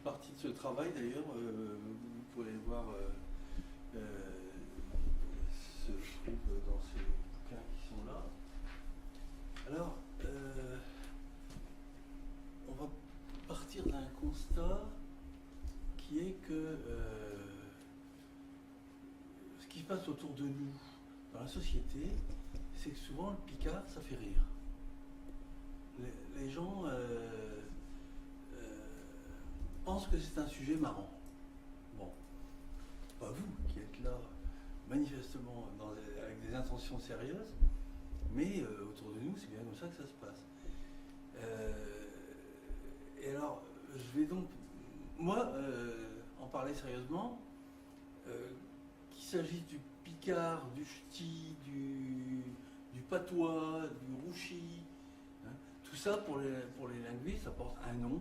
partie de ce travail d'ailleurs, vous pouvez voir, se trouve dans ces bouquins qui sont là. Alors, on va partir d'un constat qui est que ce qui se passe autour de nous dans la société, c'est que souvent le Picard, ça fait rire. Les gens pensent que c'est un sujet marrant. Bon, pas vous qui êtes là manifestement avec des intentions sérieuses, mais autour de nous, c'est bien comme ça que ça se passe. Et alors, je vais donc, moi, en parler sérieusement, qu'il s'agisse du picard, du ch'ti, du patois, du rouchi, hein, tout ça pour les linguistes, ça porte un nom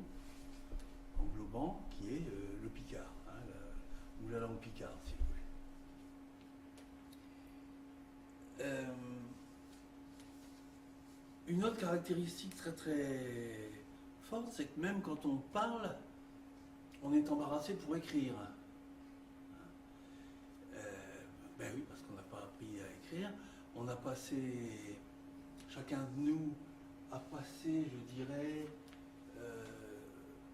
englobant qui est le picard, hein, ou la langue picarde, si vous voulez. Une autre caractéristique très très forte, c'est que même quand on parle, on est embarrassé pour écrire. Ben oui, parce qu'on n'a pas appris à écrire. On a passé, chacun de nous a passé, je dirais,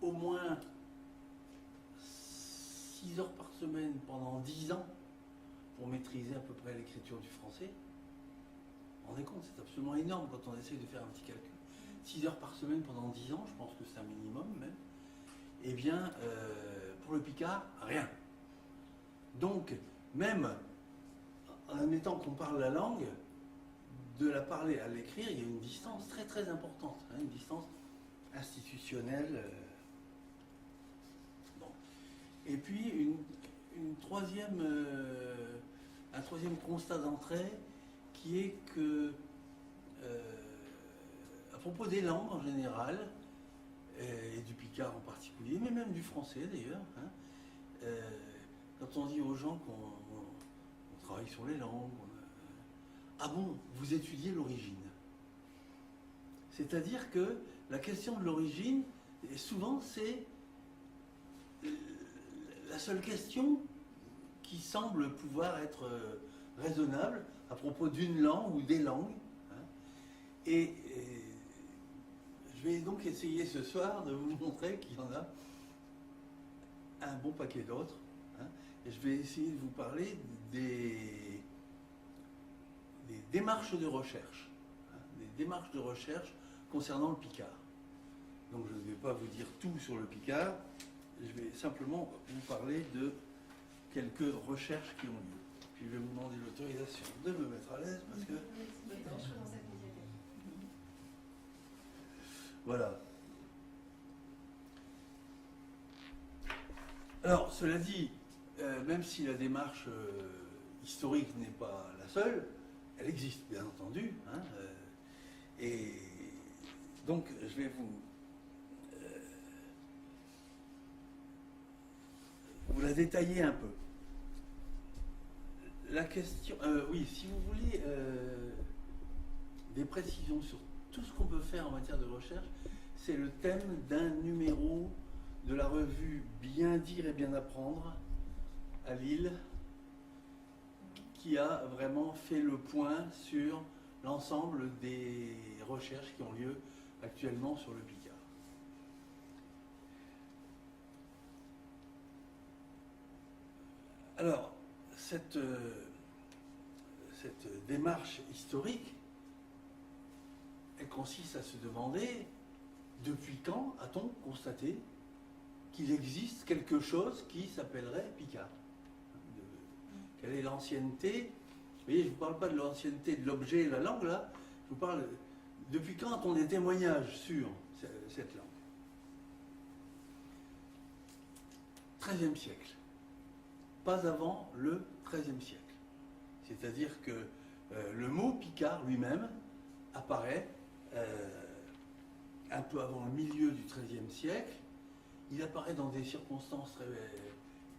au moins 6 heures par semaine pendant 10 ans pour maîtriser à peu près l'écriture du français. Vous vous rendez compte, c'est absolument énorme quand on essaye de faire un petit calcul. 6 heures par semaine pendant 10 ans, je pense que c'est un minimum même. Eh bien, pour le picard, rien. Donc, même en admettant qu'on parle la langue, de la parler à l'écrire, il y a une distance très très importante, hein, une distance institutionnelle. Bon. Et puis, un troisième constat d'entrée qui est que, à propos des langues en général, et du picard en particulier, mais même du français d'ailleurs, hein, quand on dit aux gens qu'on travaille sur les langues, ah bon, vous étudiez l'origine. C'est-à-dire que la question de l'origine, souvent c'est la seule question qui semble pouvoir être raisonnable à propos d'une langue ou des langues. Hein. Et je vais donc essayer ce soir de vous montrer qu'il y en a un bon paquet d'autres. Hein, et je vais essayer de vous parler des démarches de recherche. Hein, des démarches de recherche concernant le picard. Donc je ne vais pas vous dire tout sur le picard, je vais simplement vous parler de quelques recherches qui ont lieu. Puis je vais vous demander l'autorisation de me mettre à l'aise parce que... Voilà. Alors, cela dit, même si la démarche historique n'est pas la seule, elle existe, bien entendu. Hein, et donc, je vais vous la détailler un peu. La question... oui, si vous voulez des précisions sur tout ce qu'on peut faire en matière de recherche, c'est le thème d'un numéro de la revue Bien dire et bien apprendre à Lille, qui a vraiment fait le point sur l'ensemble des recherches qui ont lieu actuellement sur le picard. Alors, cette démarche historique, elle consiste à se demander depuis quand a-t-on constaté qu'il existe quelque chose qui s'appellerait picard. Quelle est l'ancienneté? Vous voyez, je ne vous parle pas de l'ancienneté de l'objet et la langue, là. Je vous parle depuis quand a-t-on des témoignages sur cette langue? XIIIe siècle. Pas avant le XIIIe siècle. C'est-à-dire que le mot picard lui-même apparaît un peu avant le milieu du XIIIe siècle. Il apparaît dans des circonstances très,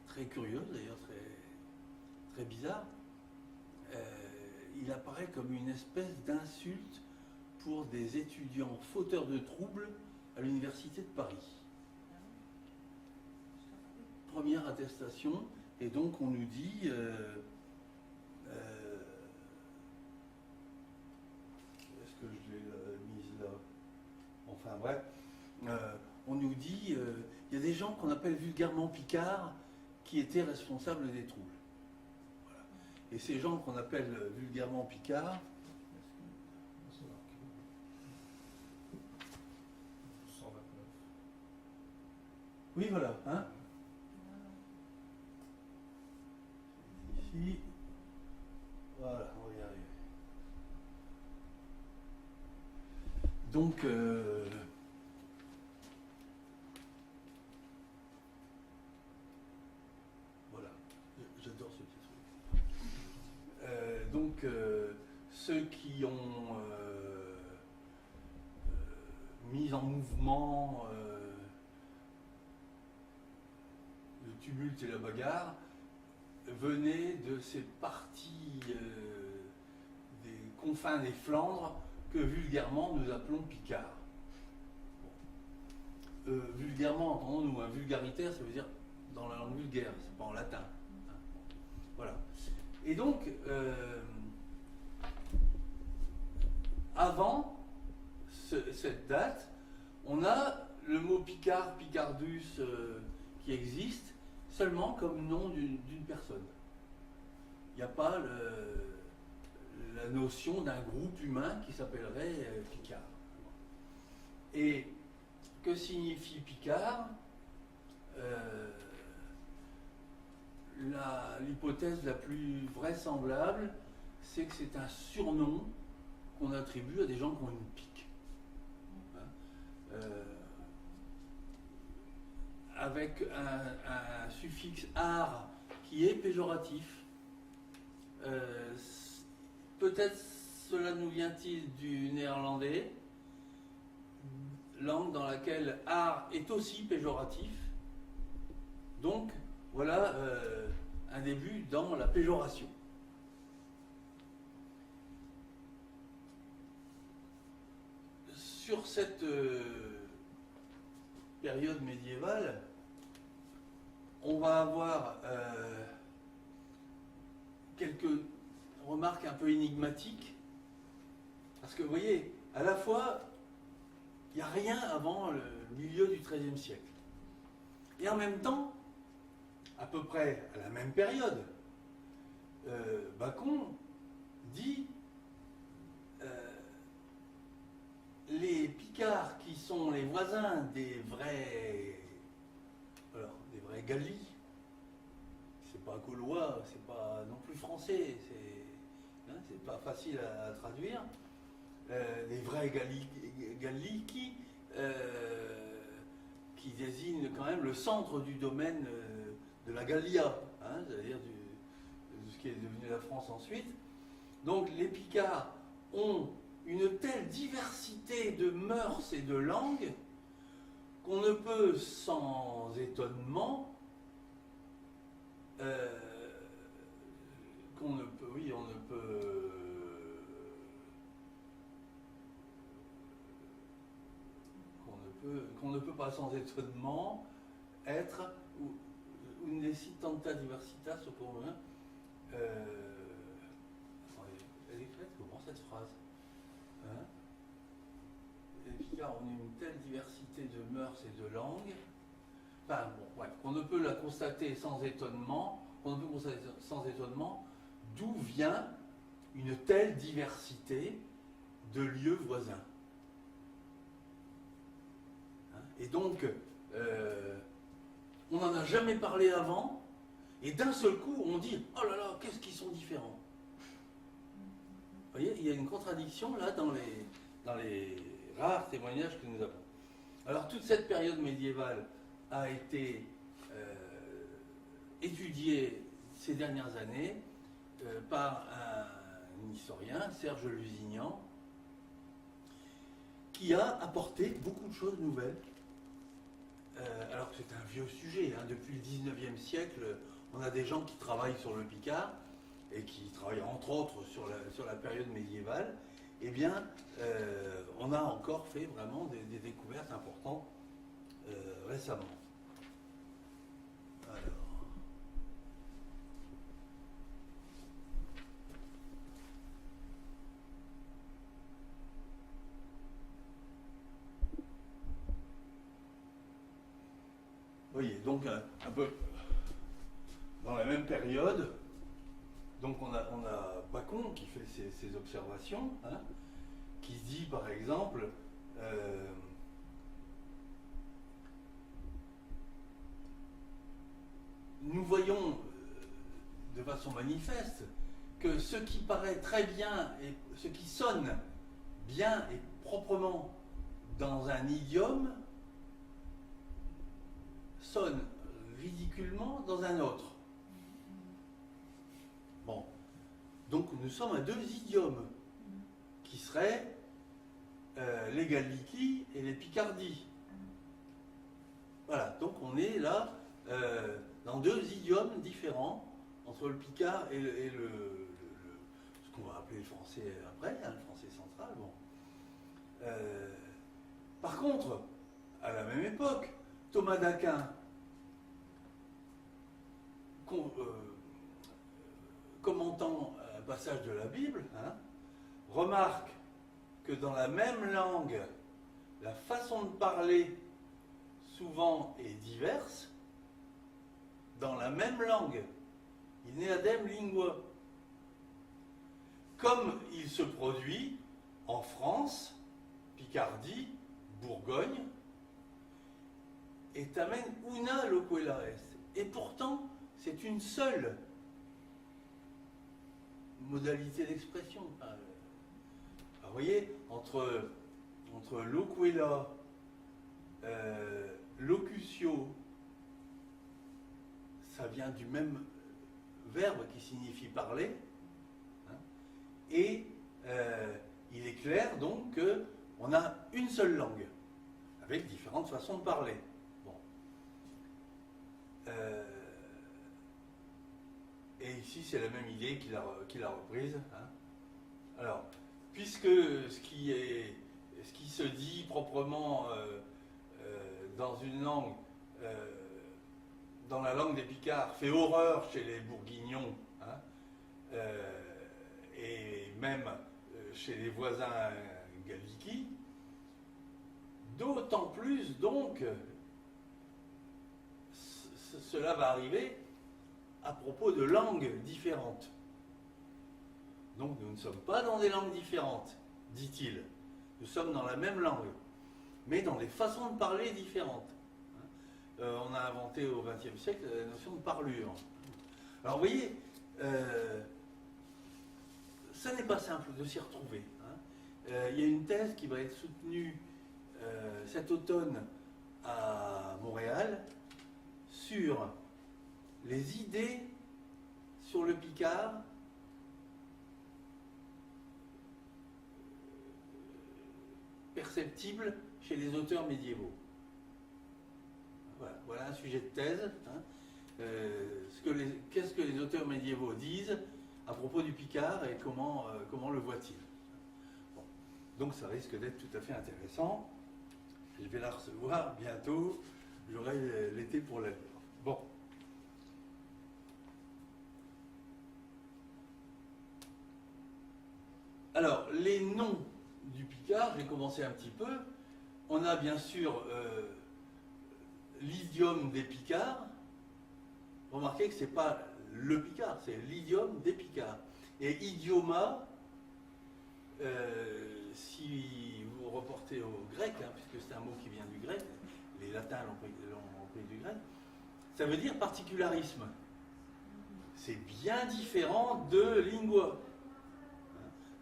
très curieuses, d'ailleurs très, très bizarres. Il apparaît comme une espèce d'insulte pour des étudiants fauteurs de troubles à l'université de Paris. première attestation, et donc on nous dit, est-ce que je l'ai mise là? Enfin bref, on nous dit, il y a des gens qu'on appelle vulgairement picards qui étaient responsables des troubles. Voilà. Et ces gens qu'on appelle vulgairement picards, 129. oui voilà, hein? Ici, voilà, on va y arriver. Donc, voilà, j'adore ce petit truc. Donc, ceux qui ont mis en mouvement le tumulte et la bagarre venaient de ces parties des confins des Flandres que vulgairement nous appelons picards. Bon. Vulgairement, entendons-nous, vulgaritaire, ça veut dire dans la langue vulgaire, c'est pas en latin. Voilà. Et donc, avant cette date, on a le mot picard, picardus, qui existe seulement comme nom d'une personne. Il n'y a pas la notion d'un groupe humain qui s'appellerait Picard. Et que signifie Picard? L'hypothèse la plus vraisemblable, c'est que c'est un surnom qu'on attribue à des gens qui ont une pique. Avec un suffixe ar qui est péjoratif. Peut-être cela nous vient-il du néerlandais, langue dans laquelle ar est aussi péjoratif. Donc voilà un début dans la péjoration. Sur cette période médiévale, on va avoir quelques remarques un peu énigmatiques, parce que vous voyez, à la fois, il n'y a rien avant le milieu du XIIIe siècle. Et en même temps, à peu près à la même période, Bacon dit les Picards qui sont les voisins des vrais Gallis, c'est pas gaulois, c'est pas non plus français, c'est pas facile à traduire, les vrais Galli qui désignent quand même le centre du domaine de la Gallia, hein, c'est-à-dire de ce qui est devenu la France ensuite. Donc les Picards ont une telle diversité de mœurs et de langues qu'on ne peut sans étonnement qu'on ne peut pas sans étonnement être une necessitanta diversitas au commun. Elle est faite comment cette phrase? Hein? Les Picards ont une telle diversité de mœurs et de langues, enfin bon, bref, qu'on ne peut la constater sans étonnement, d'où vient une telle diversité de lieux voisins. Hein? Et donc, on n'en a jamais parlé avant, et d'un seul coup, on dit « Oh là là, qu'est-ce qu'ils sont différents !» Vous voyez, il y a une contradiction là dans les rares témoignages que nous avons. Alors toute cette période médiévale a été étudiée ces dernières années par un historien, Serge Lusignan, qui a apporté beaucoup de choses nouvelles. Alors que c'est un vieux sujet, hein. Depuis le 19e siècle, on a des gens qui travaillent sur le Picard, et qui travaillent entre autres sur la période médiévale. Eh bien, on a encore fait vraiment des découvertes importantes récemment. Voilà. voyez, donc un peu dans la même période, donc on a Bacon qui fait ses observations, hein, qui dit par exemple, nous voyons de façon manifeste que ce qui paraît très bien et ce qui sonne bien et proprement dans un idiome sonne ridiculement dans un autre. Bon, donc nous sommes à deux idiomes qui seraient les Gallicis et les Picardie. Voilà, donc on est là dans deux idiomes différents entre le Picard et ce qu'on va appeler le français après, hein, le français central. Bon. Par contre, à la même époque, Thomas d'Aquin commentant un passage de la Bible, hein, remarque que dans la même langue, la façon de parler souvent est diverse. Dans la même langue, in eadem lingua, comme il se produit en France, Picardie, Bourgogne, et tamen una loquela est. Et pourtant, c'est une seule modalité d'expression. Vous voyez, entre loquela, locutio, ça vient du même verbe qui signifie parler, hein, et il est clair donc qu'on a une seule langue, avec différentes façons de parler. Bon. Et ici, c'est la même idée qu'il a reprise. Hein. Alors, puisque ce qui se dit proprement dans une langue, dans la langue des Picards, fait horreur chez les Bourguignons, hein, et même chez les voisins gallicis, d'autant plus donc cela va arriver à propos de langues différentes. Donc nous ne sommes pas dans des langues différentes, dit-il. Nous sommes dans la même langue, mais dans des façons de parler différentes. On a inventé au XXe siècle la notion de parlure. Alors vous voyez, ça n'est pas simple de s'y retrouver. Hein. Il y a une thèse qui va être soutenue cet automne à Montréal sur les idées sur le Picard perceptibles chez les auteurs médiévaux. Voilà un sujet de thèse. Hein. Qu'est-ce que les auteurs médiévaux disent à propos du Picard et comment le voient-ils. Bon. Donc ça risque d'être tout à fait intéressant. Je vais la recevoir bientôt. J'aurai l'été pour la lire. Bon. Alors, les noms du Picard, j'ai commencé un petit peu. On a bien sûr l'idiome des Picards. Remarquez que ce n'est pas le Picard, c'est l'idiome des Picards. Et idioma, si vous reportez au grec, hein, puisque c'est un mot qui vient du grec, les latins l'ont pris du grec, ça veut dire particularisme. C'est bien différent de lingua.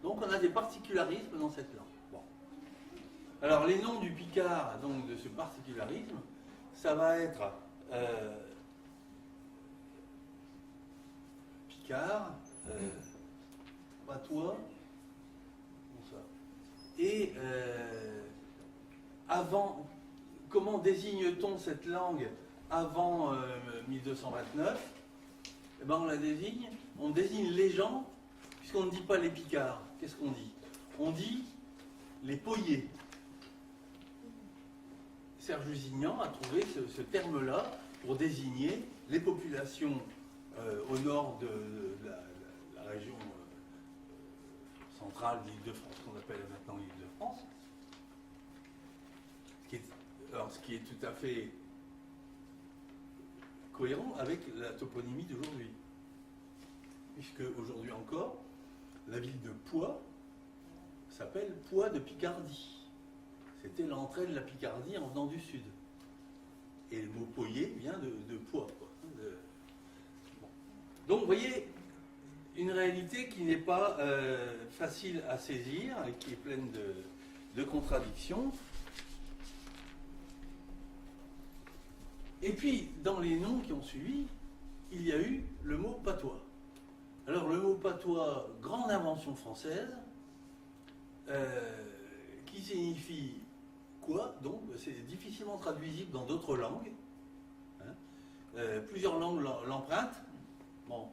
Donc on a des particularismes dans cette langue. Bon. Alors les noms du Picard, donc de ce particularisme, ça va être Picard, patois, bon ça. Et avant, comment désigne-t-on cette langue avant 1229? Eh ben on la désigne, on désigne les gens, puisqu'on ne dit pas les Picards. Qu'est-ce qu'on dit? On dit les Poyers. Serge Lusignan a trouvé ce terme-là pour désigner les populations au nord de la région centrale d'Île-de-France, qu'on appelle maintenant l'Île-de-France. Ce qui est tout à fait cohérent avec la toponymie d'aujourd'hui. Puisque aujourd'hui encore, la ville de Poix s'appelle Poix de Picardie. C'était l'entrée de la Picardie en venant du sud. Et le mot Poyer vient de Poix, quoi. Bon. Donc vous voyez, une réalité qui n'est pas facile à saisir et qui est pleine de contradictions. Et puis, dans les noms qui ont suivi, il y a eu le mot patois. Alors, le mot patois, grande invention française, qui signifie quoi? Donc, c'est difficilement traduisible dans d'autres langues. Hein. Plusieurs langues l'empruntent. Bon.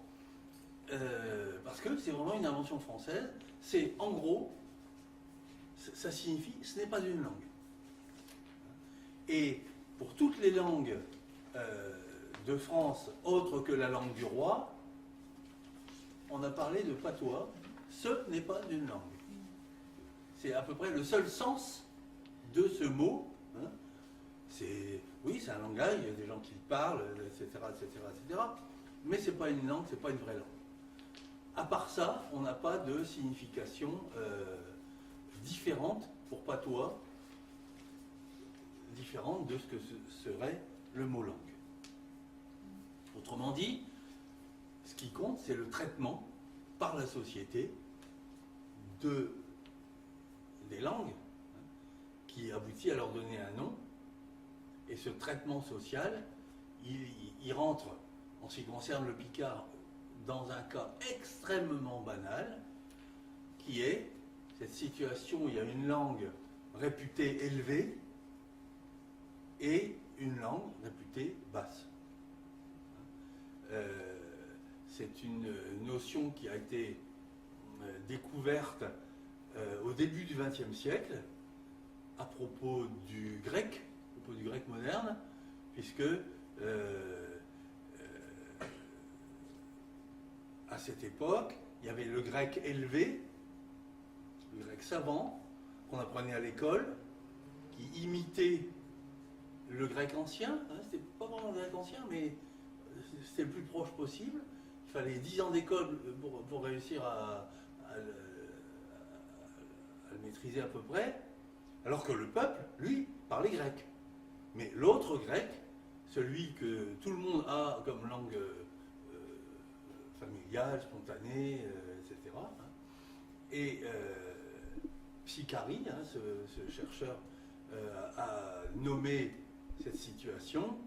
Parce que c'est vraiment une invention française. C'est, en gros, ça signifie, ce n'est pas une langue. Et pour toutes les langues de France, autres que la langue du roi, on a parlé de patois. Ce n'est pas une langue. C'est à peu près le seul sens de ce mot. Hein. Oui, c'est un langage, il y a des gens qui le parlent, etc., etc., etc. Mais ce n'est pas une langue, ce n'est pas une vraie langue. À part ça, on n'a pas de signification différente pour patois, différente de ce que serait le mot langue. Autrement dit, ce qui compte, c'est le traitement par la société des langues, hein, qui aboutit à leur donner un nom. Et ce traitement social, il rentre, en ce qui concerne le picard, dans un cas extrêmement banal, qui est cette situation où il y a une langue réputée élevée et une langue réputée basse. C'est une notion qui a été découverte au début du XXe siècle à propos du grec moderne, puisque à cette époque, il y avait le grec élevé, le grec savant, qu'on apprenait à l'école, qui imitait le grec ancien. Hein, c'était pas vraiment le grec ancien, mais c'était le plus proche possible. Il fallait 10 ans d'école pour réussir à le maîtriser à peu près, alors que le peuple, lui, parlait grec. Mais l'autre grec, celui que tout le monde a comme langue familiale, spontanée, etc. Hein, et Psicari, hein, ce chercheur, a nommé cette situation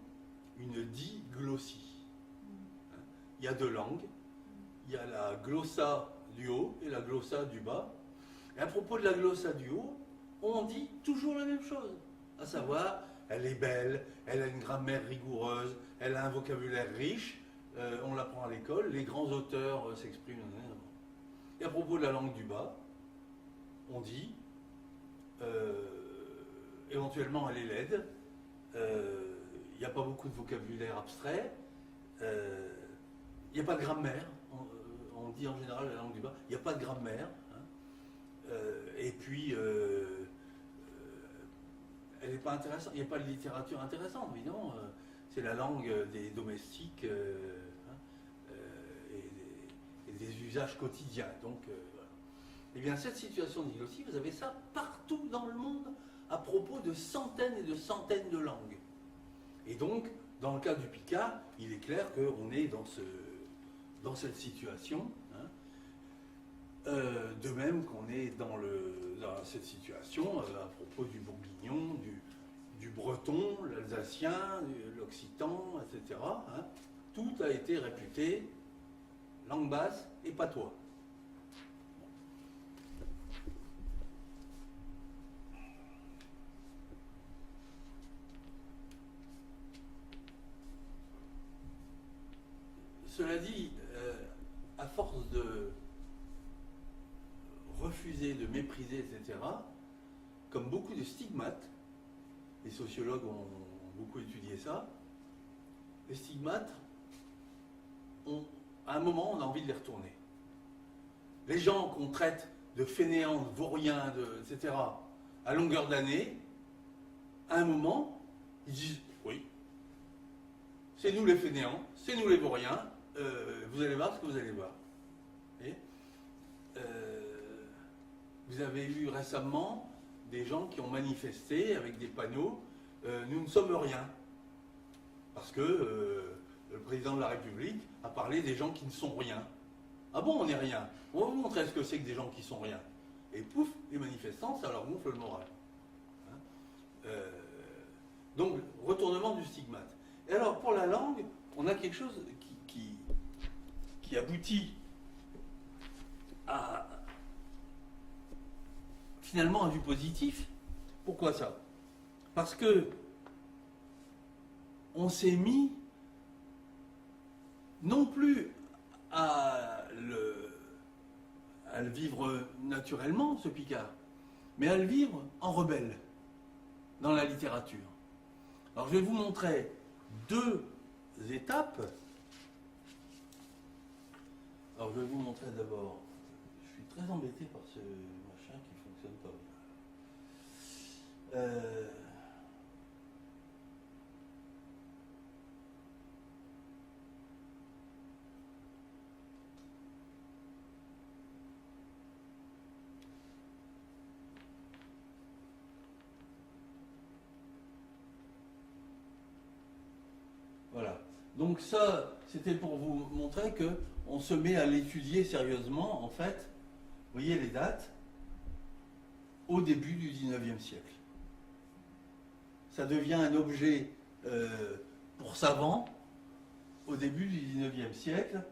une diglossie. Hein, il y a deux langues, il y a la glossa du haut et la glossa du bas. Et à propos de la glossa du haut, on dit toujours la même chose, à savoir, elle est belle, elle a une grammaire rigoureuse, elle a un vocabulaire riche, on l'apprend à l'école, les grands auteurs s'expriment. Et à propos de la langue du bas, on dit, éventuellement elle est laide, il n'y a pas beaucoup de vocabulaire abstrait, il n'y a pas de grammaire, on dit en général la langue du bas, il n'y a pas de grammaire, hein, et puis elle n'est pas intéressante, il n'y a pas de littérature intéressante, évidemment, c'est la langue des domestiques et des usages quotidiens. Donc, voilà. Eh bien, cette situation de diglossie, vous avez ça partout dans le monde à propos de centaines et de centaines de langues. Et donc, dans le cas du picard, il est clair qu'on est dans cette situation. Hein. De même qu'on est dans cette situation à propos du bourguignon, du breton, l'alsacien, l'occitan, etc. Hein. Tout a été réputé langue basse et patois. Cela dit, à force de refuser, de mépriser, etc., comme beaucoup de stigmates, les sociologues ont beaucoup étudié ça, les stigmates, à un moment, on a envie de les retourner. Les gens qu'on traite de fainéants, de vauriens, etc., à longueur d'année, à un moment, ils disent « oui, c'est nous les fainéants, c'est nous les vauriens, vous allez voir ce que vous allez voir. Et, vous avez eu récemment des gens qui ont manifesté avec des panneaux nous ne sommes rien. Parce que le président de la République a parlé des gens qui ne sont rien. Ah bon, on n'est rien. On va vous montrer ce que c'est que des gens qui sont rien. Et pouf, les manifestants, ça leur gonfle le moral. Hein. Donc, retournement du stigmate. Et alors, pour la langue, on a quelque chose qui aboutit à finalement un du positif. Pourquoi ça? Parce que on s'est mis non plus à le vivre naturellement, ce Picard, mais à le vivre en rebelle dans la littérature. Alors je vais vous montrer deux étapes. Alors je vais vous montrer d'abord, je suis très embêté par ce machin qui ne fonctionne pas bien. Voilà. Donc ça, c'était pour vous montrer que on se met à l'étudier sérieusement, en fait, vous voyez les dates, au début du 19e siècle. Ça devient un objet pour savants au début du 19e siècle,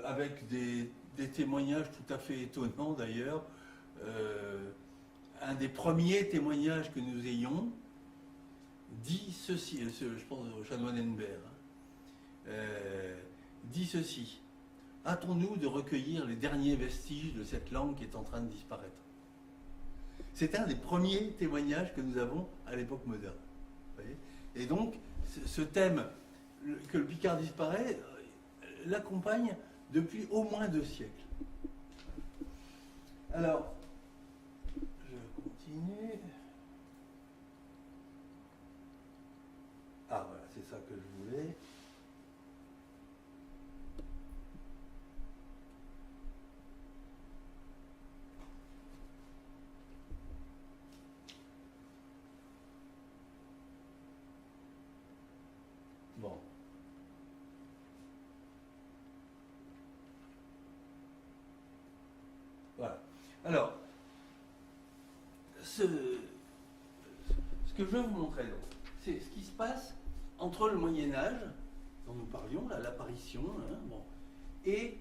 avec des témoignages tout à fait étonnants d'ailleurs. Un des premiers témoignages que nous ayons dit ceci, je pense au chanoine Henbert, dit ceci: hâtons-nous de recueillir les derniers vestiges de cette langue qui est en train de disparaître. C'est un des premiers témoignages que nous avons à l'époque moderne. Vous voyez. Et donc, ce thème, que le Picard disparaît, l'accompagne depuis au moins 2 siècles. Alors, je continue. Ah voilà, c'est ça que je voulais. Bon. Voilà. Alors, ce que je veux vous montrer, donc, c'est ce qui se passe entre le Moyen-Âge, dont nous parlions, l'apparition, hein, bon, et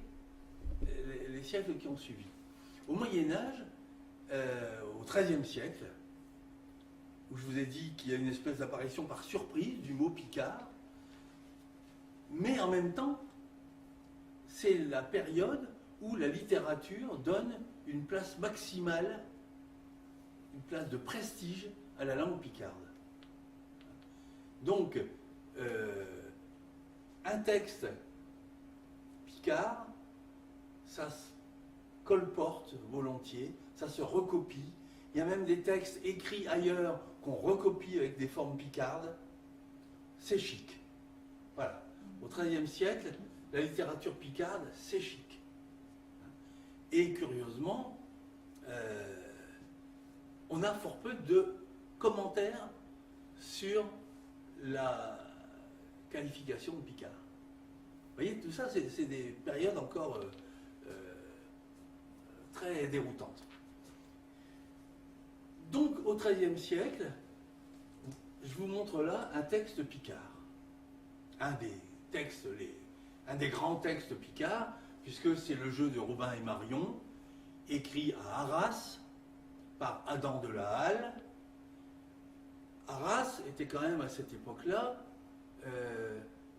les siècles qui ont suivi. Au Moyen-Âge, au XIIIe siècle, où je vous ai dit qu'il y a une espèce d'apparition par surprise du mot Picard, mais en même temps, c'est la période où la littérature donne une place maximale, une place de prestige à la langue picarde. Donc, un texte picard, ça se colporte volontiers, ça se recopie. Il y a même des textes écrits ailleurs qu'on recopie avec des formes picardes. C'est chic. Voilà. Au XIIIe siècle, la littérature picarde, c'est chic. Et curieusement, on a fort peu de commentaires sur la qualification de Picard. Vous voyez, tout ça, c'est des périodes encore très déroutantes. Donc, au XIIIe siècle, je vous montre là un texte picard. Un des grands textes picards, puisque c'est le jeu de Robin et Marion, écrit à Arras par Adam de la Halle. Arras était quand même à cette époque-là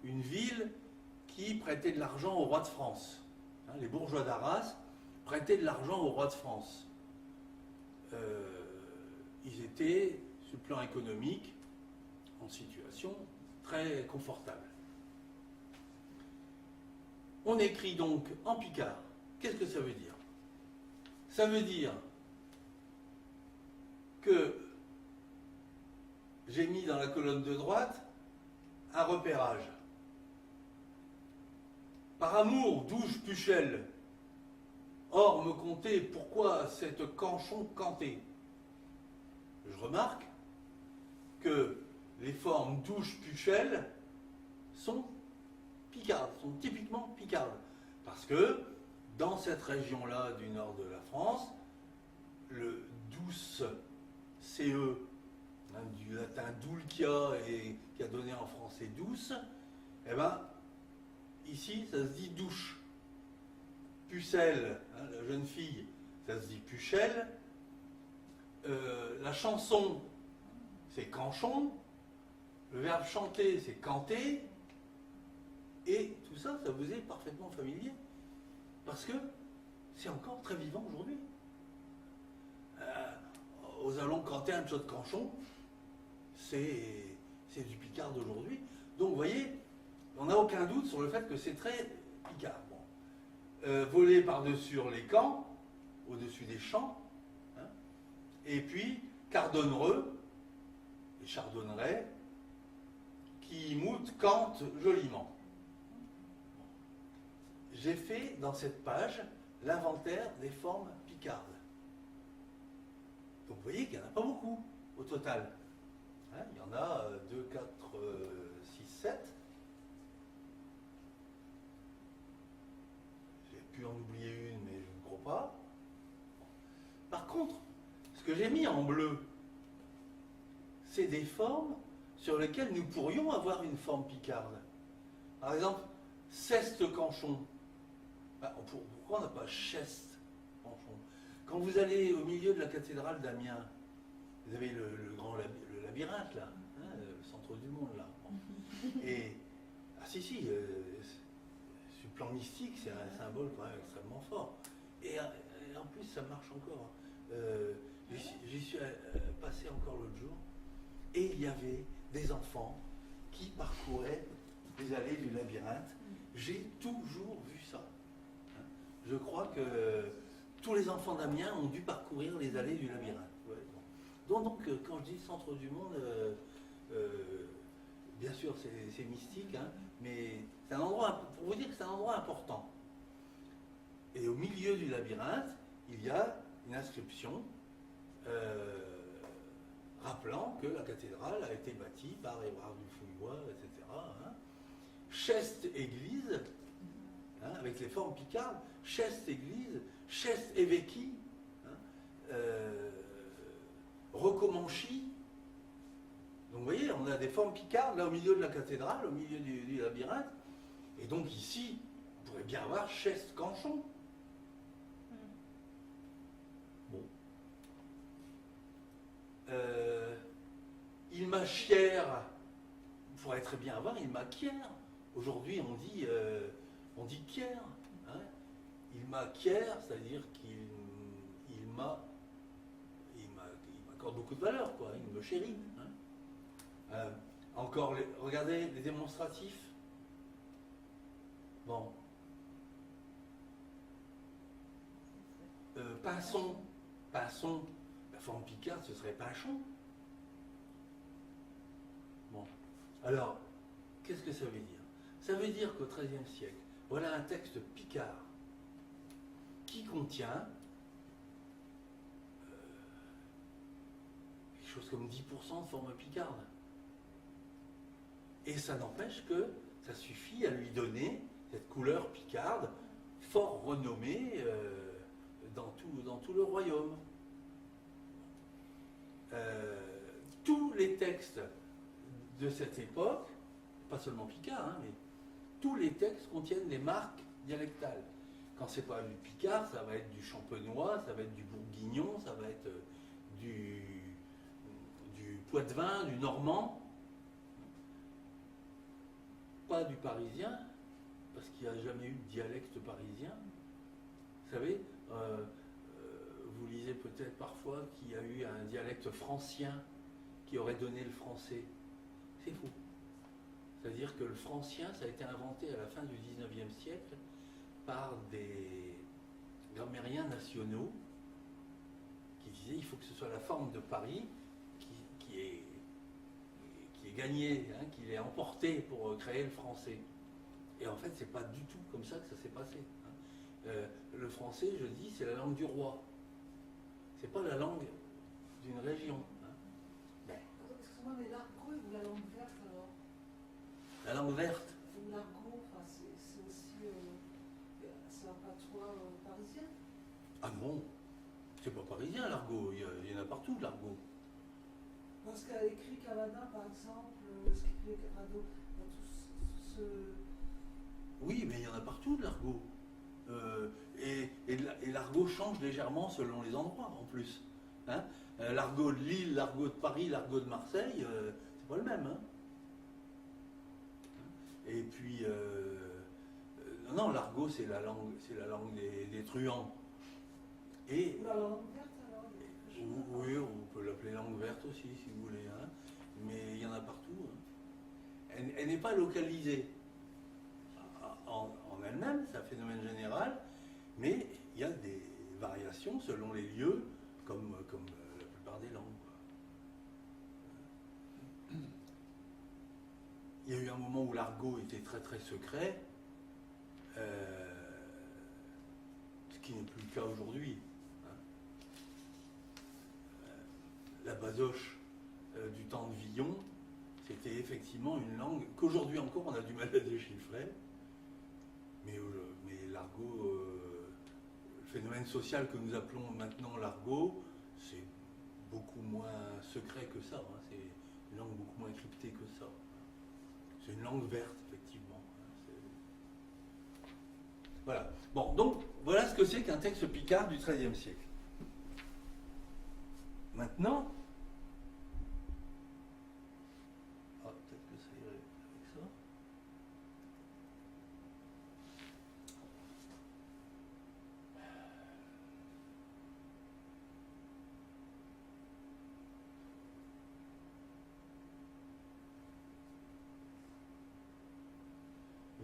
une ville qui prêtait de l'argent au roi de France. Hein, les bourgeois d'Arras prêtaient de l'argent au roi de France. Ils étaient, sur le plan économique, en situation très confortable. On écrit donc en picard. Qu'est-ce que ça veut dire? Ça veut dire que j'ai mis dans la colonne de droite un repérage. Par amour, douche Puchel. Or, me contez pourquoi cette canchon cantée. Je remarque que les formes douche Puchel sont picardes, sont typiquement picardes. Parce que dans cette région-là du nord de la France, le douce, CE, du latin dulcia et qui a donné en français douce, eh ben, ici ça se dit douche. Pucelle, la jeune fille, ça se dit puchelle. La chanson, c'est canchon. Le verbe chanter, c'est canter. Et tout ça, ça vous est parfaitement familier. Parce que c'est encore très vivant aujourd'hui. Aux allons canter un shot de canchon, c'est du picard d'aujourd'hui. Donc vous voyez, on n'a aucun doute sur le fait que c'est très picard. Bon. Voler par-dessus les camps, au-dessus des champs, hein. Et puis cardonnereux, et chardonneret, qui moute, cante joliment. J'ai fait dans cette page l'inventaire des formes picardes. Donc vous voyez qu'il n'y en a pas beaucoup au total. Hein, il y en a 2, 4, 6, 7. J'ai pu en oublier une, mais je ne crois pas. Par contre, ce que j'ai mis en bleu, c'est des formes sur lesquelles nous pourrions avoir une forme picarde. Par exemple, ceste canchon. Pourquoi on n'a pas cheste canchon? Quand vous allez au milieu de la cathédrale d'Amiens, vous avez le labyrinthe là, hein, le centre du monde là. Bon. Et, si, sur le plan mystique, c'est un symbole quand même extrêmement fort. Et en plus, ça marche encore. J'y suis passé encore l'autre jour, et il y avait des enfants qui parcouraient les allées du labyrinthe. J'ai toujours vu ça. Je crois que tous les enfants d'Amiens ont dû parcourir les allées du labyrinthe. Ouais, bon. Donc, quand je dis centre du monde, bien sûr, c'est mystique, hein, mais c'est un endroit, pour vous dire que c'est un endroit important. Et au milieu du labyrinthe, il y a une inscription rappelant que la cathédrale a été bâtie par Évrard du Fouillois, etc. Hein. Cheste église, hein, avec les formes picardes, cheste église, cheste évêquie, hein, Recomanchi. Donc vous voyez, on a des formes picardes là au milieu de la cathédrale, au milieu du labyrinthe. Et donc ici, on pourrait bien avoir cheste canchon. Bon. Il m'achière, on pourrait très bien avoir il m'acquiert. Aujourd'hui on dit quière. Hein. Il m'acquiert, c'est-à-dire qu'il m'accorde beaucoup de valeur, quoi. Il me chérit. Hein. Encore, regardez les démonstratifs. Bon. Pinson, la forme picarde, ce serait pinchon. Bon. Alors, qu'est-ce que ça veut dire? Ça veut dire qu'au XIIIe siècle, voilà un texte picard qui contient quelque chose comme 10% de forme picarde. Et ça n'empêche que ça suffit à lui donner cette couleur picarde fort renommée dans tout le royaume. Tous les textes de cette époque, pas seulement picard, hein, mais tous les textes contiennent des marques dialectales. Quand c'est pas du picard, ça va être du champenois, ça va être du bourguignon, ça va être du poitevin, du normand. Pas du parisien, parce qu'il n'y a jamais eu de dialecte parisien. Vous savez, vous lisez peut-être parfois qu'il y a eu un dialecte francien qui aurait donné le français. C'est fou. C'est-à-dire que le francien, ça a été inventé à la fin du XIXe siècle par des grammairiens nationaux qui disaient il faut que ce soit la forme de Paris qui est gagnée, hein, qui est emportée pour créer le français. Et en fait, c'est pas du tout comme ça que ça s'est passé. Le français, je dis, c'est la langue du roi. C'est pas la langue d'une région. Excuse-moi, mais l'argot ou la langue verte alors? La langue verte. Ou l'argot, enfin, c'est aussi. C'est un patois parisien? Ah non, c'est pas parisien l'argot, il y en a partout de l'argot. Parce qu'à écrit Cavana, par exemple, ce qui fait Rado, tout ce. Oui, mais il y en a partout de l'argot. Et l'argot change légèrement selon les endroits en plus. Hein, l'argot de Lille, l'argot de Paris, l'argot de Marseille, c'est pas le même. Hein. Et puis, non, l'argot c'est la langue des truands. Et, Ou la langue verte alors? oui, on peut l'appeler langue verte aussi si vous voulez. Hein, mais il y en a partout. Hein. Elle n'est pas localisée en elle-même, c'est un phénomène général, mais il y a des variations selon les lieux, comme la plupart des langues. Il y a eu un moment où l'argot était très très secret, ce qui n'est plus le cas aujourd'hui. Hein. La basoche du temps de Villon, c'était effectivement une langue qu'aujourd'hui encore on a du mal à déchiffrer. Mais l'argot, le phénomène social que nous appelons maintenant l'argot, c'est beaucoup moins secret que ça. Hein. C'est une langue beaucoup moins cryptée que ça. C'est une langue verte, effectivement. Voilà. Bon, donc, voilà ce que c'est qu'un texte picard du XIIIe siècle. Maintenant, peut-être que ça irait avec ça.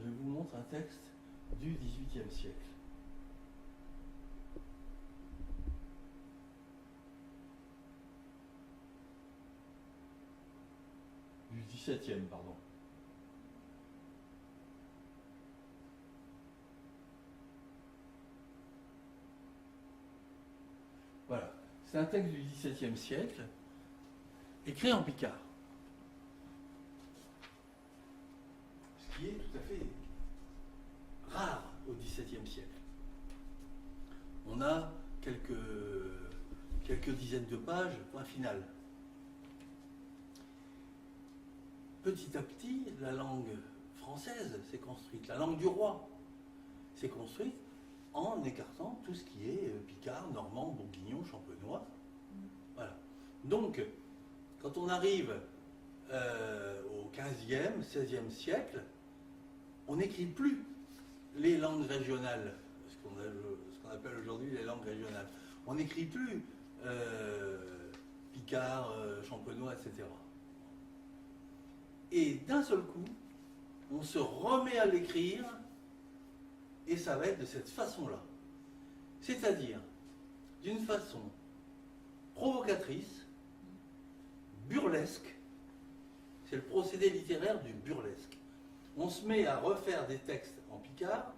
Je vous montre un texte du XVIIIe siècle. Du XVIIe, pardon. Voilà. C'est un texte du XVIIe siècle, écrit en picard. Ce qui est tout à fait rare au XVIIe siècle. On a quelques dizaines de pages, point final. Petit à petit, la langue française s'est construite, la langue du roi s'est construite en écartant tout ce qui est picard, normand, bourguignon, champenois. Voilà. Donc, quand on arrive au XVe, XVIe siècle, on n'écrit plus les langues régionales, ce qu'on appelle aujourd'hui les langues régionales. On n'écrit plus picard, champenois, etc. Et d'un seul coup, on se remet à l'écrire, et ça va être de cette façon-là. C'est-à-dire, d'une façon provocatrice, burlesque, c'est le procédé littéraire du burlesque. On se met à refaire des textes en picard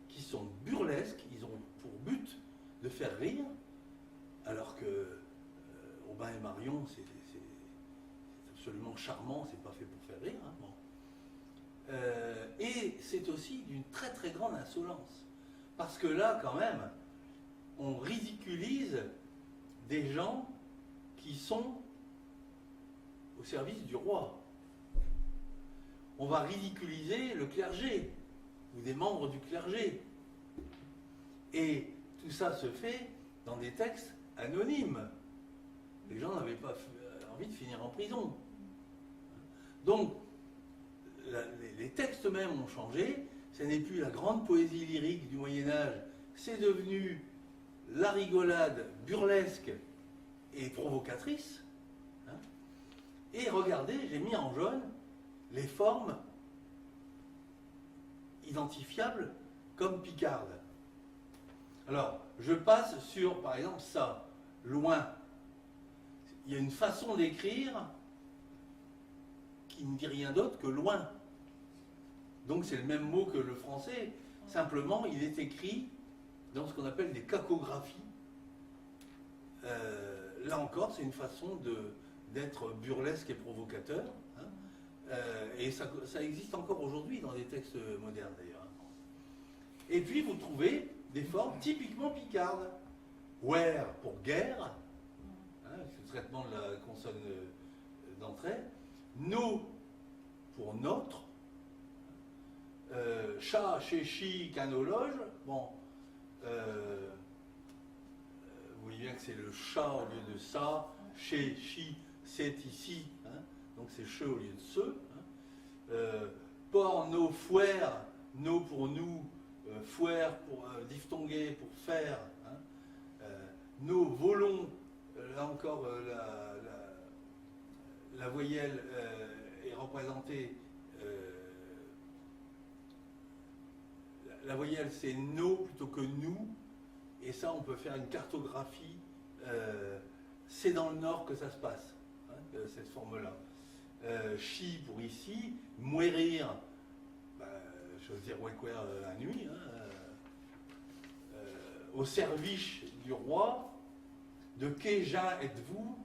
qui sont burlesques, ils ont pour but de faire rire, alors que Aubin et Marion, c'est absolument charmant, c'est pas fait pour faire rire. Hein, bon. Et c'est aussi d'une très très grande insolence, parce que là, quand même, on ridiculise des gens qui sont au service du roi. On va ridiculiser le clergé, ou des membres du clergé. Et tout ça se fait dans des textes anonymes. Les gens n'avaient pas envie de finir en prison. Donc, les textes eux-mêmes ont changé. Ce n'est plus la grande poésie lyrique du Moyen-Âge, c'est devenu la rigolade burlesque et provocatrice. Hein. Et regardez, j'ai mis en jaune les formes identifiables comme picardes. Alors, je passe sur, par exemple, ça, loin. Il y a une façon d'écrire qui ne dit rien d'autre que loin. Donc c'est le même mot que le français. Simplement, il est écrit dans ce qu'on appelle des cacographies. Là encore, c'est une façon d'être burlesque et provocateur. Hein. Et ça existe encore aujourd'hui dans des textes modernes d'ailleurs. Et puis vous trouvez des formes typiquement picardes. Where pour guerre, hein, c'est le traitement de la consonne d'entrée. No pour notre. Chat, chez, chi, canologe. Bon, vous voyez bien que c'est le chat au lieu de ça. Chez, chi, c'est ici. Hein, donc c'est che au lieu de ce. Hein. Por, no, fouer. No pour nous. Fouer pour diphtonguer, pour faire. Hein. No, volons. Là encore, la voyelle est représentée. La voyelle c'est no plutôt que nous, et ça on peut faire une cartographie. C'est dans le nord que ça se passe, hein, cette forme-là. Chi pour ici, mourir, je veux dire wequer la nuit, hein, au service du roi. De Kéja êtes-vous?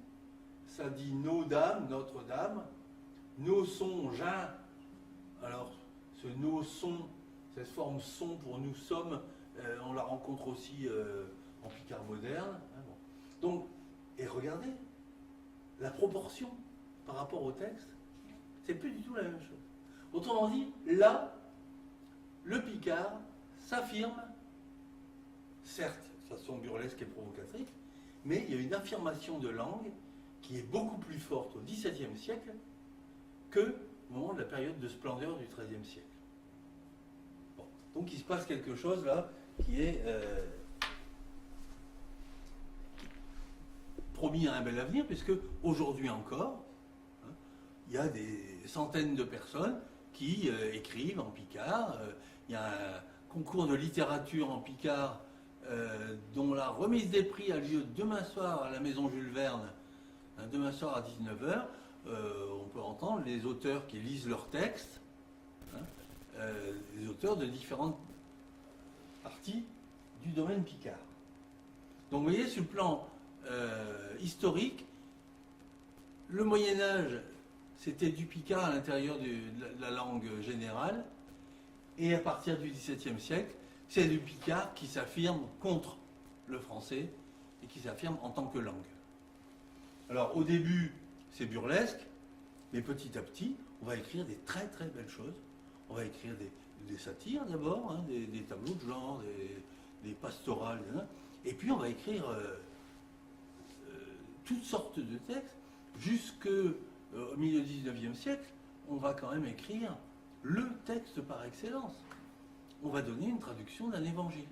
Ça dit nos dames, notre dame. Nos sont, jeun. Alors, ce nos sont, cette forme son pour nous sommes, on la rencontre aussi en picard moderne. Hein, bon. Donc, et regardez, la proportion par rapport au texte, c'est plus du tout la même chose. Autrement dit, là, le picard s'affirme, certes, de façon burlesque et provocatrice, mais il y a une affirmation de langue qui est beaucoup plus forte au XVIIe siècle qu'au moment de la période de splendeur du XIIIe siècle. Bon. Donc il se passe quelque chose là qui est promis à un bel avenir, puisque aujourd'hui encore, hein, il y a des centaines de personnes qui écrivent en picard. Il y a un concours de littérature en picard dont la remise des prix a lieu demain soir à la Maison Jules Verne, hein, demain soir à 19h. On peut entendre les auteurs qui lisent leurs textes, hein, les auteurs de différentes parties du domaine picard. Donc vous voyez, sur le plan historique, le Moyen-Âge, c'était du picard à l'intérieur de la langue générale, et à partir du XVIIe siècle, c'est du picard qui s'affirme contre le français et qui s'affirme en tant que langue. Alors au début, c'est burlesque, mais petit à petit, on va écrire des très très belles choses. On va écrire des satires d'abord, hein, des tableaux de genre, des pastorales, hein, et puis on va écrire toutes sortes de textes. Jusqu'au milieu du XIXe siècle, on va quand même écrire le texte par excellence. On va donner une traduction d'un évangile.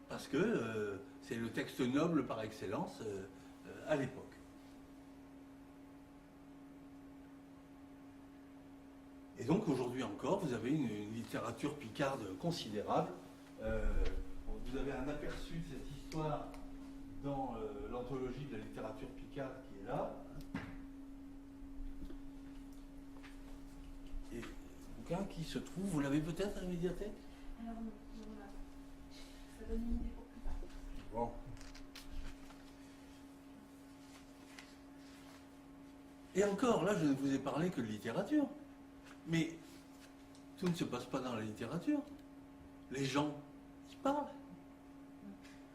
Parce que c'est le texte noble par excellence à l'époque. Et donc aujourd'hui encore, vous avez une littérature picarde considérable. Vous avez un aperçu de cette histoire dans l'anthologie de la littérature picarde qui est là. Et bouquin qui se trouve, vous l'avez peut-être à la médiathèque? Alors non, voilà. Ça donne une idée pour plus tard. Bon. Et encore, là, je ne vous ai parlé que de littérature. Mais tout ne se passe pas dans la littérature. Les gens, ils parlent.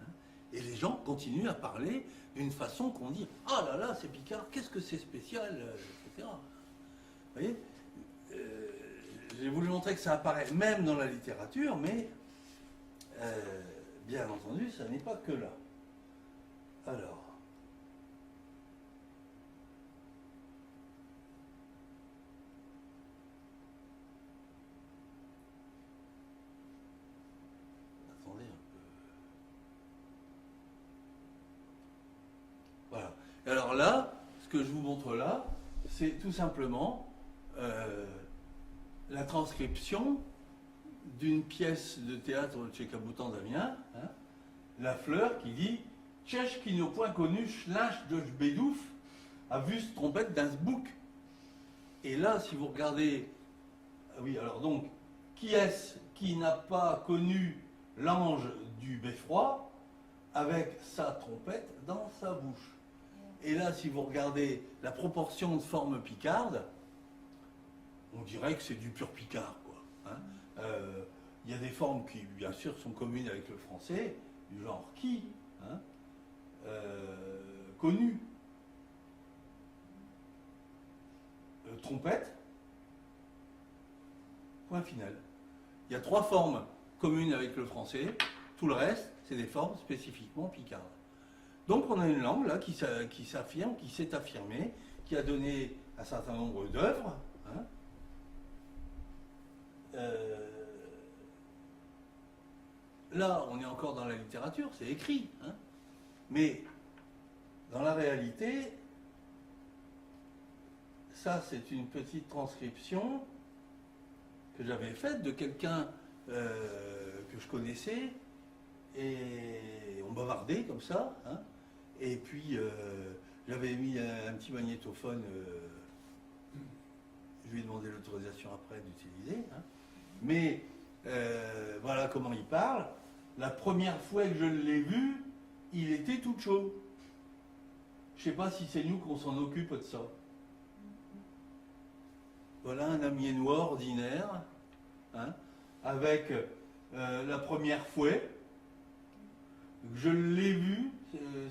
Hein? Et les gens continuent à parler d'une façon qu'on dit « Ah là là, c'est Picard, qu'est-ce que c'est spécial ?» etc. Vous voyez, j'ai voulu montrer que ça apparaît même dans la littérature, mais bien entendu, ça n'est pas que là. Alors... Voilà. Et alors là, ce que je vous montre là, c'est tout simplement la transcription d'une pièce de théâtre de chez Caboutan d'Amiens, hein, La Fleur, qui dit « Tchèche qui n'a point connu Schlinch de Bédouf a vu ce trompette d'un zbouk ». Et là, si vous regardez Oui, alors donc, qui est-ce qui n'a pas connu l'ange du beffroi avec sa trompette dans sa bouche? Et là, si vous regardez la proportion de formes picardes, on dirait que c'est du pur picard, quoi. Hein. Il y a des formes qui, bien sûr, sont communes avec le français, du genre qui, hein, connu, trompette, point final. Il y a 3 formes communes avec le français, tout le reste, c'est des formes spécifiquement picardes. Donc on a une langue là qui s'affirme, qui s'est affirmée, qui a donné un certain nombre d'œuvres. Hein. Là, on est encore dans la littérature, c'est écrit. Hein. Mais dans la réalité, ça c'est une petite transcription que j'avais faite de quelqu'un que je connaissais, et on bavardait comme ça. Hein. Et puis j'avais mis un petit magnétophone, je lui ai demandé l'autorisation après d'utiliser. Hein. Mais voilà comment il parle. La première fois que je l'ai vu, il était tout chaud. Je ne sais pas si c'est nous qu'on s'en occupe de ça. Voilà un amiénois ordinaire, hein, avec la première fouet. Je l'ai vu,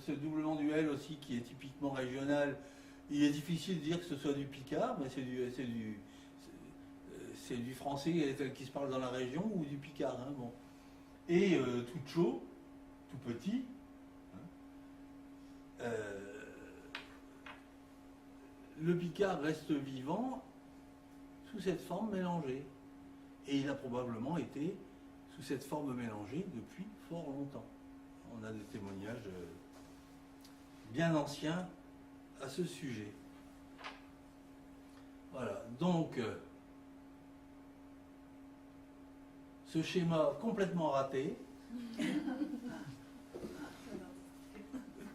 ce doublement duel aussi qui est typiquement régional. Il est difficile de dire que ce soit du picard, mais c'est du français tel qu'il se parle dans la région ou du picard. Hein, bon. Et tout chaud, tout petit. Hein, le picard reste vivant sous cette forme mélangée. Et il a probablement été sous cette forme mélangée depuis fort longtemps. On a des témoignages bien anciens à ce sujet. Voilà, donc ce schéma complètement raté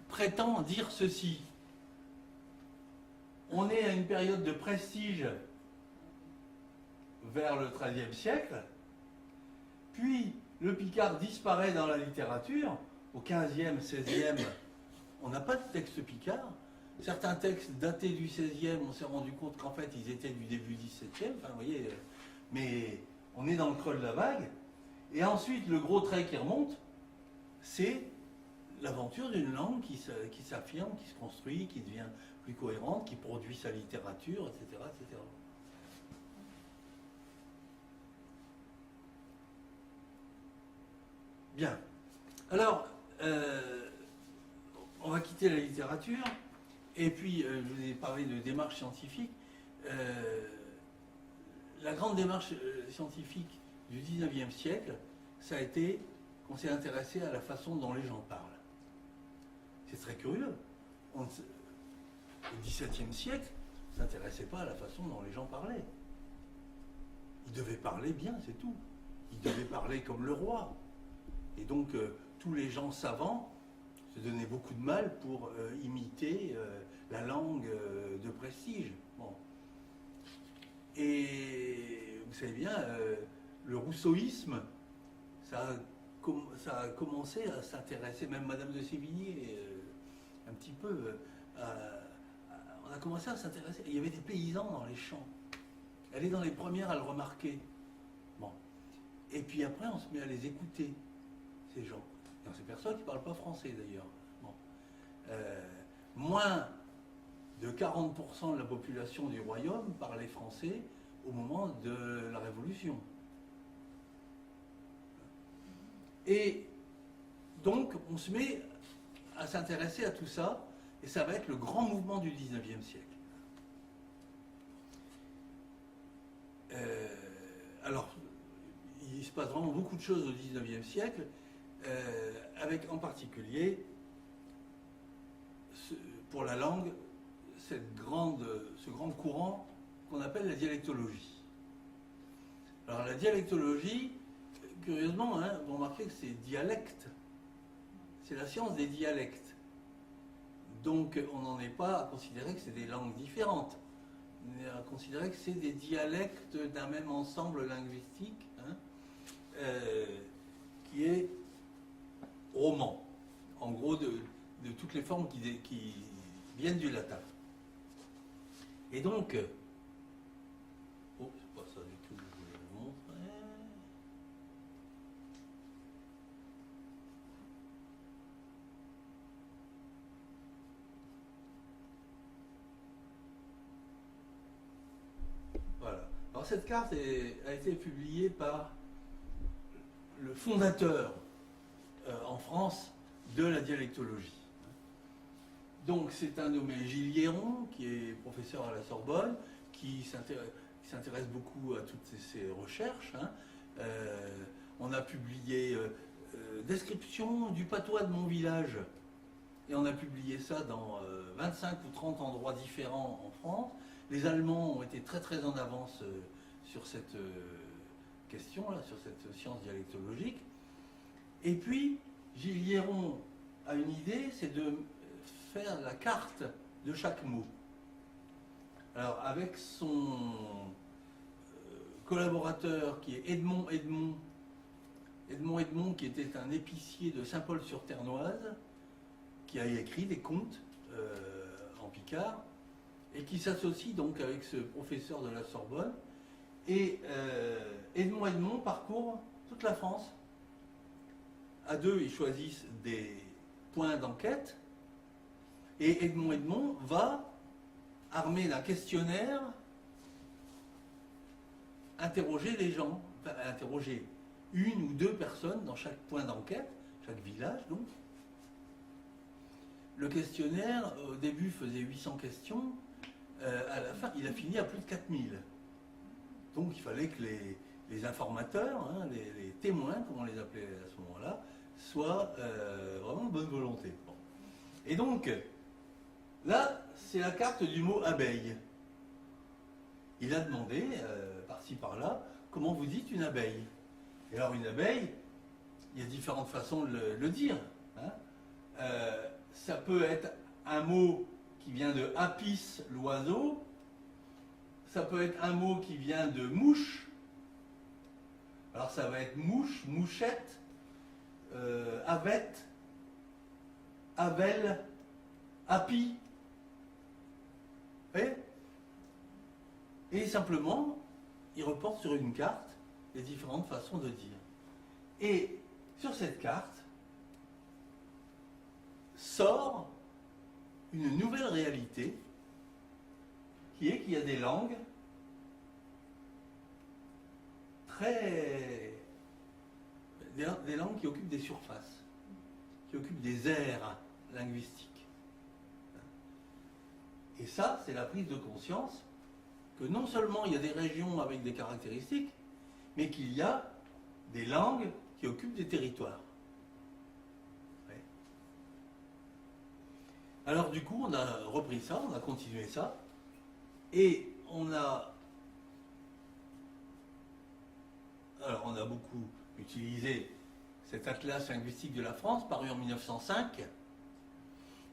prétend dire ceci. On est à une période de prestige vers le XIIIe siècle, puis le picard disparaît dans la littérature. Au XVe, XVIe, on n'a pas de texte picard. Certains textes datés du XVIe, on s'est rendu compte qu'en fait, ils étaient du début XVIIe. Enfin, vous voyez, mais on est dans le creux de la vague. Et ensuite, le gros trait qui remonte, c'est l'aventure d'une langue qui s'affirme, qui se construit, qui devient plus cohérente, qui produit sa littérature, etc., etc. Bien. Alors, on va quitter la littérature, et puis je vous ai parlé de démarche scientifique. La grande démarche scientifique du XIXe siècle, ça a été qu'on s'est intéressé à la façon dont les gens parlent. C'est très curieux. Au XVIIe siècle, on ne s'intéressait pas à la façon dont les gens parlaient. Ils devaient parler bien, c'est tout. Ils devaient parler comme le roi. Et donc, tous les gens savants se donnaient beaucoup de mal pour imiter la langue de prestige. Bon. Et vous savez bien, le rousseauisme, ça a commencé à s'intéresser, même Madame de Sévigné, un petit peu, on a commencé à s'intéresser. Il y avait des paysans dans les champs. Elle est dans les premières à le remarquer. Bon. Et puis après, on se met à les écouter, ces gens. Et on s'aperçoit qu'ils ne parlent pas français, d'ailleurs. Bon. Moins de 40% de la population du royaume parlait français au moment de la Révolution. Et donc, on se met à s'intéresser à tout ça, et ça va être le grand mouvement du XIXe siècle. Alors, il se passe vraiment beaucoup de choses au XIXe siècle, avec en particulier, pour la langue, ce grand courant qu'on appelle la dialectologie. Alors la dialectologie, curieusement, hein, vous remarquez que c'est dialecte, c'est la science des dialectes. Donc on n'en est pas à considérer que c'est des langues différentes, on est à considérer que c'est des dialectes d'un même ensemble linguistique, hein, qui est roman, en gros de toutes les formes qui viennent du latin. Et donc, oh, c'est pas ça du tout que je voulais vous montrer. Voilà. Alors cette carte a été publiée par le fondateur en France de la dialectologie. Donc c'est un nommé Gilles Hieron, qui est professeur à la Sorbonne, qui s'intéresse beaucoup à toutes ces recherches. Hein. On a publié Description du patois de mon village, et on a publié ça dans 25 ou 30 endroits différents en France. Les Allemands ont été très très en avance sur cette question-là, sur cette science dialectologique. Et puis, Gilles Hieron a une idée, c'est de faire la carte de chaque mot. Alors, avec son collaborateur qui est Edmond, qui était un épicier de Saint-Paul-sur-Ternoise, qui a écrit des contes en picard, et qui s'associe donc avec ce professeur de la Sorbonne. Et Edmond parcourt toute la France. À deux, ils choisissent des points d'enquête. Et Edmond va, armé d'un questionnaire, interroger les gens, enfin, interroger une ou deux personnes dans chaque point d'enquête, chaque village donc. Le questionnaire, au début, faisait 800 questions. À la fin, il a fini à plus de 4000. Donc il fallait que les informateurs, hein, les témoins, comme on les appelait à ce moment-là, soient vraiment de bonne volonté. Bon. Et donc, là, c'est la carte du mot abeille. Il a demandé, par-ci par-là, comment vous dites une abeille. Et alors une abeille, il y a différentes façons de le dire. Hein. Ça peut être un mot qui vient de apis, l'oiseau. Ça peut être un mot qui vient de mouche. Alors ça va être mouche, mouchette, avette, avel, api. Et simplement, il reporte sur une carte les différentes façons de dire. Et sur cette carte sort une nouvelle réalité qui est qu'il y a des langues des langues qui occupent des surfaces, qui occupent des aires linguistiques. Et ça, c'est la prise de conscience que non seulement il y a des régions avec des caractéristiques, mais qu'il y a des langues qui occupent des territoires. Ouais. Alors du coup, on a repris ça, on a continué ça, et on a beaucoup utilisé cet atlas linguistique de la France, paru en 1905,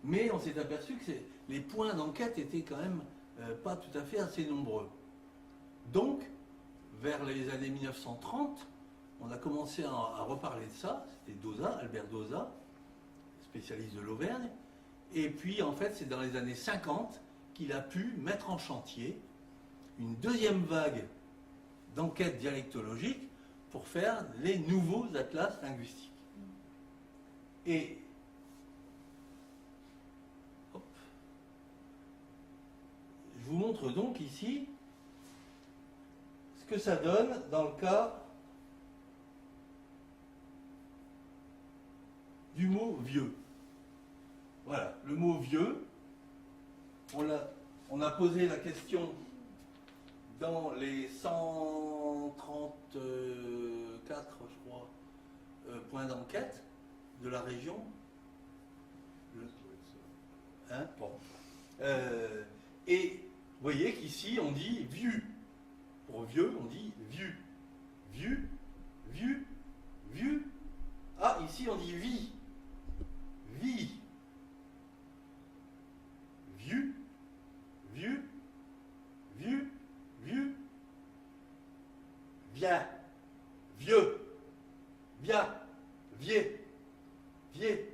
mais on s'est aperçu que les points d'enquête étaient quand même pas tout à fait assez nombreux. Donc, vers les années 1930, on a commencé à reparler de ça. C'était Dauzat, Albert Dauzat, spécialiste de l'Auvergne. Et puis, en fait, c'est dans les années 50 qu'il a pu mettre en chantier une deuxième vague d'enquête dialectologique pour faire les nouveaux atlas linguistiques. Et hop, je vous montre donc ici ce que ça donne dans le cas du mot vieux. Voilà, le mot vieux, on a posé la question dans les 134, je crois, points d'enquête de la région. Hein, bon. Et vous voyez qu'ici, on dit vieux. Pour vieux, on dit vieux. Vieux, vieux, vieux. Ah, ici, on dit vie. Vie. Vieux, vieux, vieux. viens, vieux, viens, vieux, vieux.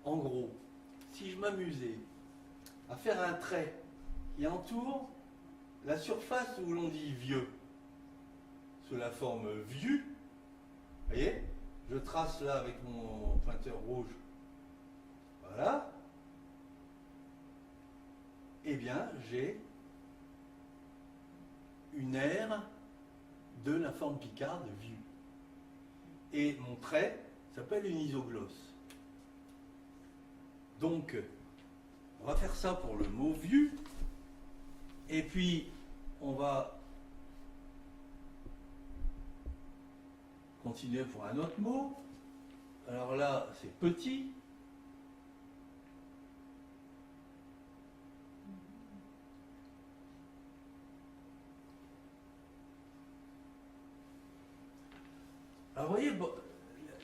En gros, si je m'amusais à faire un trait qui entoure la surface où l'on dit vieux, sous la forme vieux, vous voyez, je trace là avec mon pointeur rouge, voilà, eh bien j'ai une aire de la forme picarde vieux. Et mon trait s'appelle une isoglosse. Donc, on va faire ça pour le mot vieux. Et puis, on va continuer pour un autre mot. Alors là, c'est petit. Alors vous voyez, bon,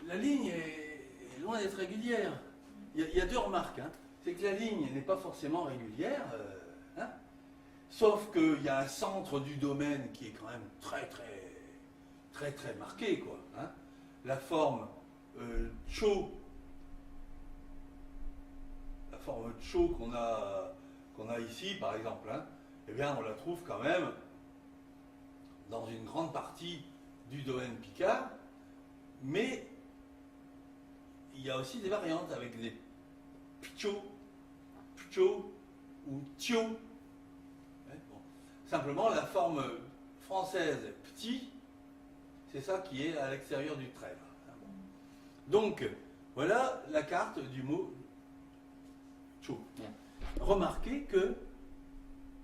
la ligne est loin d'être régulière. Il y a deux remarques. Hein. C'est que la ligne n'est pas forcément régulière, hein, sauf qu'il y a un centre du domaine qui est quand même très marqué, quoi. Hein. La forme Cho, qu'on a ici, par exemple, hein, eh bien, on la trouve quand même dans une grande partie du domaine picard, mais il y a aussi des variantes avec des Pcho ou Tio. Ouais, bon. Simplement, la forme française petit, c'est ça qui est à l'extérieur du trait. Là. Bon. Donc, voilà la carte du mot Tcho. Remarquez que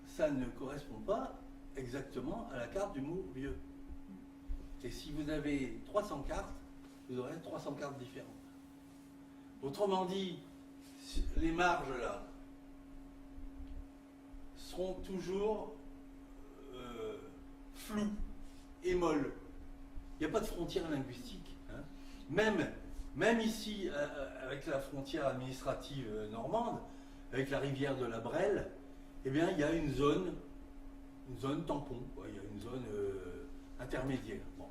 ça ne correspond pas exactement à la carte du mot vieux. Et si vous avez 300 cartes, vous aurez 300 cartes différentes. Autrement dit, les marges là seront toujours floues et molles. Il n'y a pas de frontière linguistique. Hein. Même ici, avec la frontière administrative normande, avec la rivière de la Brelle, eh bien, il y a une zone tampon, quoi. Il y a une zone intermédiaire. Bon.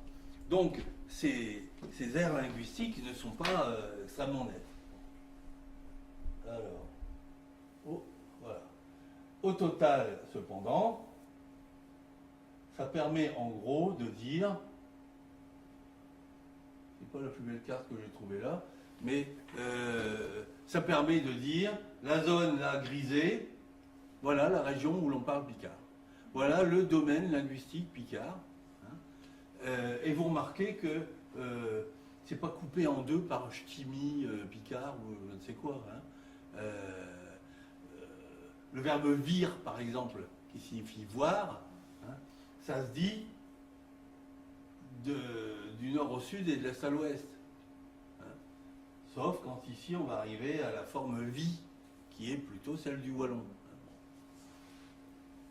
Donc, ces aires linguistiques ne sont pas extrêmement nettes. Alors, voilà. Au total, cependant, ça permet en gros de dire, c'est pas la plus belle carte que j'ai trouvée là, mais ça permet de dire la zone là grisée, voilà la région où l'on parle picard. Voilà le domaine linguistique picard. Hein. Et vous remarquez que c'est pas coupé en deux par ch'timi, picard ou je ne sais quoi. Hein. Le verbe vir, par exemple, qui signifie voir, hein, ça se dit du nord au sud et de l'est à l'ouest. Hein. Sauf quand ici on va arriver à la forme vie, qui est plutôt celle du wallon.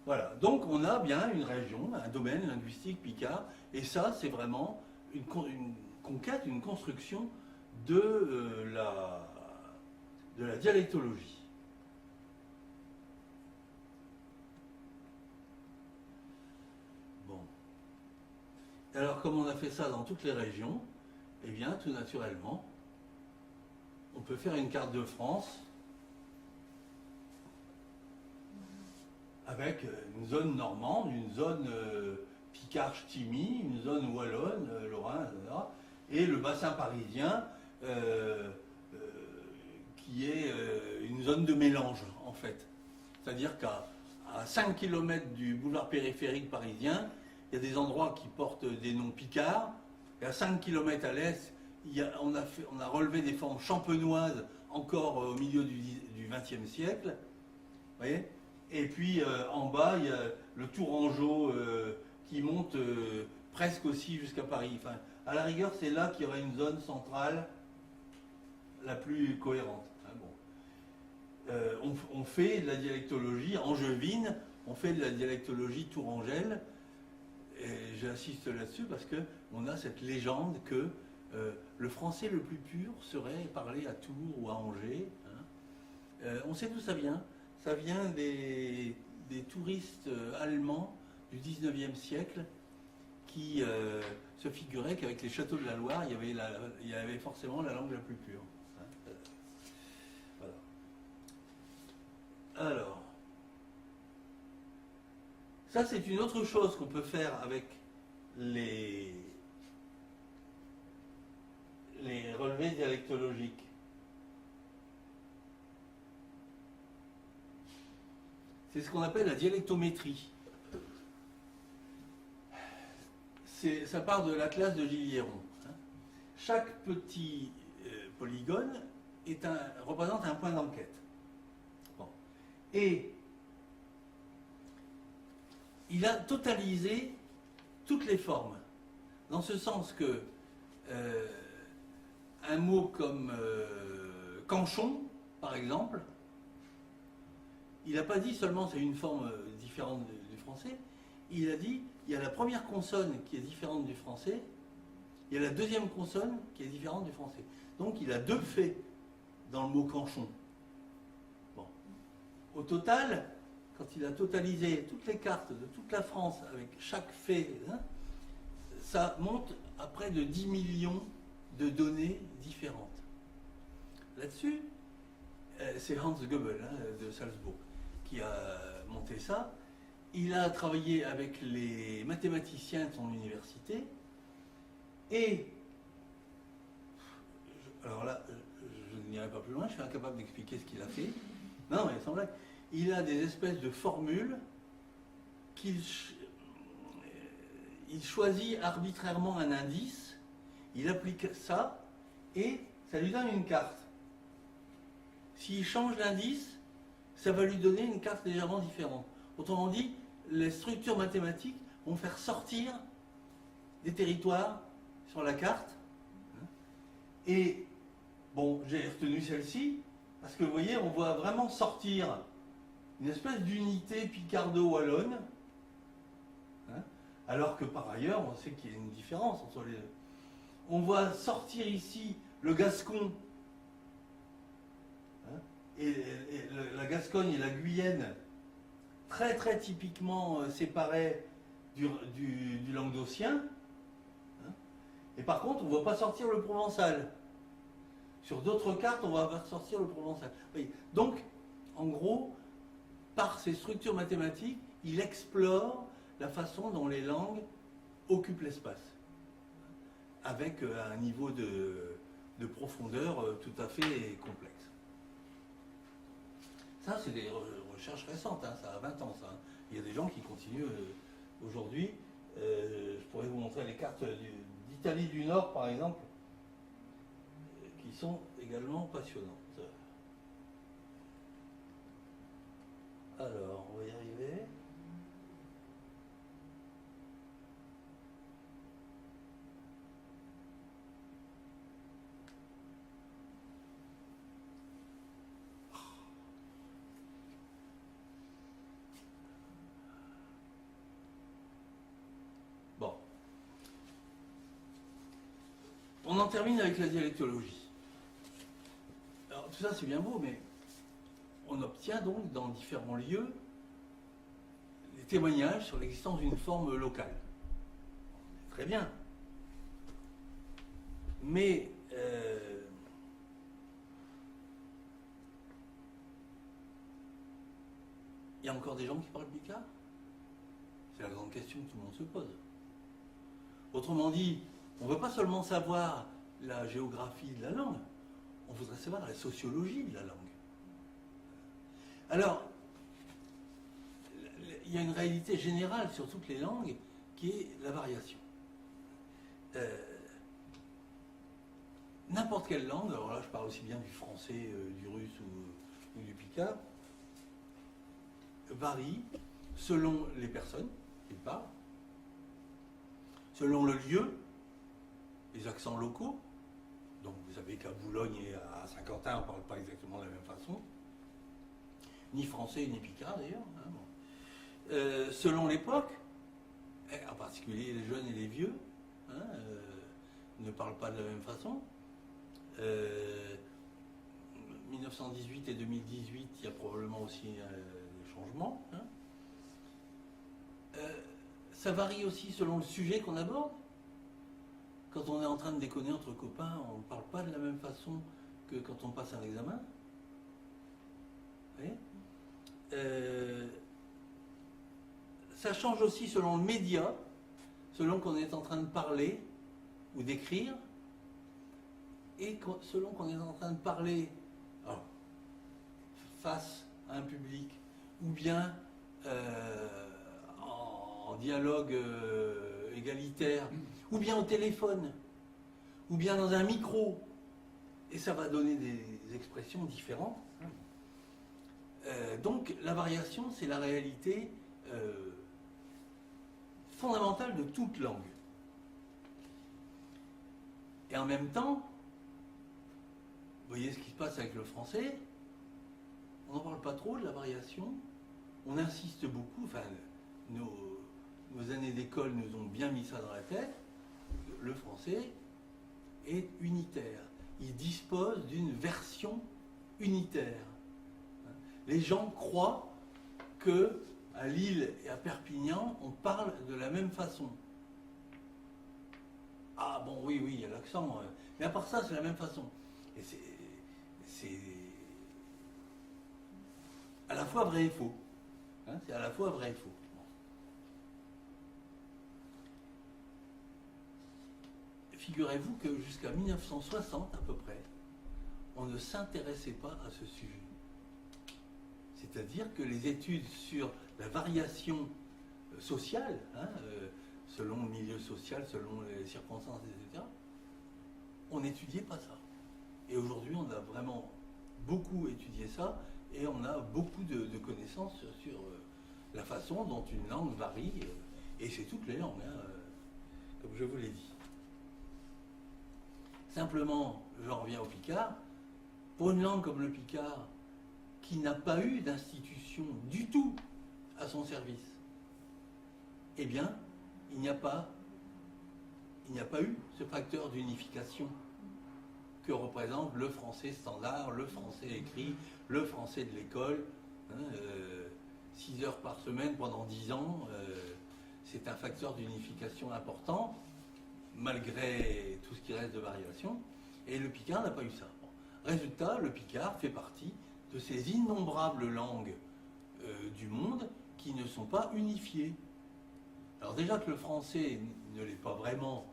Voilà, donc on a bien une région, un domaine linguistique picard, et ça c'est vraiment une conquête, une construction de la dialectologie. Bon. Alors comme on a fait ça dans toutes les régions, eh bien tout naturellement, on peut faire une carte de France avec une zone normande, une zone picard-ch'timi, une zone wallonne, lorrain, etc. Et le bassin parisien qui est une zone de mélange, en fait. C'est-à-dire qu'à 5 km du boulevard périphérique parisien, il y a des endroits qui portent des noms picards, et à 5 km à l'est, on a relevé des formes champenoises encore au milieu du XXe siècle. Vous voyez ? Et puis en bas, il y a le Tourangeau qui monte presque aussi jusqu'à Paris. Enfin, à la rigueur, c'est là qu'il y aurait une zone centrale la plus cohérente. Hein, bon. On fait de la dialectologie angevine, on fait de la dialectologie tourangelle, et j'insiste là-dessus parce qu'on a cette légende que le français le plus pur serait parlé à Tours ou à Angers. Hein. On sait d'où ça vient. Ça vient des touristes allemands du 19e siècle qui se figurait qu'avec les châteaux de la Loire, il y avait forcément la langue la plus pure. Hein, voilà. Alors, ça c'est une autre chose qu'on peut faire avec les relevés dialectologiques. C'est ce qu'on appelle la dialectométrie. Ça part de l'Atlas de Gilliéron. Hein. Chaque petit polygone représente un point d'enquête. Bon. Et il a totalisé toutes les formes. Dans ce sens que un mot comme canchon, par exemple, il n'a pas dit seulement c'est une forme différente du français, il a dit il y a la première consonne qui est différente du français, il y a la deuxième consonne qui est différente du français. Donc il a deux faits dans le mot canchon. Bon. Au total, quand il a totalisé toutes les cartes de toute la France avec chaque fait, hein, ça monte à près de 10 millions de données différentes. Là-dessus, c'est Hans Goebbels hein, de Salzbourg qui a monté ça. Il a travaillé avec les mathématiciens de son université et, alors là, je n'irai pas plus loin, je suis incapable d'expliquer ce qu'il a fait. Non, mais sans blague. Il a des espèces de formules il choisit arbitrairement un indice, il applique ça et ça lui donne une carte. S'il change l'indice, ça va lui donner une carte légèrement différente. Autrement dit, les structures mathématiques vont faire sortir des territoires sur la carte. Et bon, j'ai retenu celle-ci, parce que vous voyez, on voit vraiment sortir une espèce d'unité picardo-wallonne, hein, alors que par ailleurs, on sait qu'il y a une différence entre les deux. On voit sortir ici le gascon, hein, et la Gascogne et la Guyenne, très très typiquement séparées du languedocien. Hein, et par contre, on ne voit pas sortir le provençal. Sur d'autres cartes, on va voir sortir le provençal. Oui. Donc, en gros, par ces structures mathématiques, il explore la façon dont les langues occupent l'espace, avec un niveau de profondeur tout à fait complexe. Ça, c'est des recherches récentes, hein, ça a 20 ans, ça. Hein. Il y a des gens qui continuent aujourd'hui. Je pourrais vous montrer les cartes d'Italie du Nord, par exemple, qui sont également passionnantes. Alors, on va y arriver. Bon. On en termine avec la dialectologie. Alors, tout ça, c'est bien beau, mais on obtient donc dans différents lieux des témoignages sur l'existence d'une forme locale. Très bien. Mais il y a encore des gens qui parlent picard? C'est la grande question que tout le monde se pose. Autrement dit, on ne veut pas seulement savoir la géographie de la langue, on voudrait savoir la sociologie de la langue. Alors, il y a une réalité générale sur toutes les langues qui est la variation. N'importe quelle langue, alors là je parle aussi bien du français, du russe ou du picard, varie selon les personnes qui parlent, selon le lieu, les accents locaux. Donc vous savez qu'à Boulogne et à Saint-Quentin, on ne parle pas exactement de la même façon. Ni français, ni picard d'ailleurs. Hein, bon. Selon l'époque, en particulier les jeunes et les vieux, hein, ne parlent pas de la même façon. 1918 et 2018, il y a probablement aussi des changements. Hein. Ça varie aussi selon le sujet qu'on aborde. Quand on est en train de déconner entre copains, on ne parle pas de la même façon que quand on passe un examen. Vous voyez ça change aussi selon le média, selon qu'on est en train de parler ou d'écrire, et selon qu'on est en train de parler face à un public, ou bien en dialogue égalitaire, ou bien au téléphone, ou bien dans un micro, et ça va donner des expressions différentes. Donc la variation, c'est la réalité fondamentale de toute langue. Et en même temps, vous voyez ce qui se passe avec le français, on n'en parle pas trop de la variation, on insiste beaucoup, enfin nos années d'école nous ont bien mis ça dans la tête, le français est unitaire, il dispose d'une version unitaire. Les gens croient que à Lille et à Perpignan, on parle de la même façon. Ah bon, oui, il y a l'accent, mais à part ça, c'est la même façon. Et c'est à la fois vrai et faux. Hein, c'est à la fois vrai et faux. Figurez-vous que jusqu'à 1960 à peu près, on ne s'intéressait pas à ce sujet. C'est-à-dire que les études sur la variation sociale, selon le milieu social, selon les circonstances, etc., on n'étudiait pas ça. Et aujourd'hui, on a vraiment beaucoup étudié ça et on a beaucoup de connaissances sur la façon dont une langue varie, et c'est toutes les langues, comme je vous l'ai dit. Simplement, j'en reviens au picard. Pour une langue comme le picard, qui n'a pas eu d'institution du tout à son service, eh bien, il n'y a pas eu ce facteur d'unification que représente le français standard, le français écrit, le français de l'école. 6 heures par semaine pendant 10 ans, c'est un facteur d'unification important, malgré tout ce qui reste de variation. Et le picard n'a pas eu ça. Bon. Résultat, le picard fait partie de ces innombrables langues du monde qui ne sont pas unifiées. Alors déjà que le français ne l'est pas vraiment,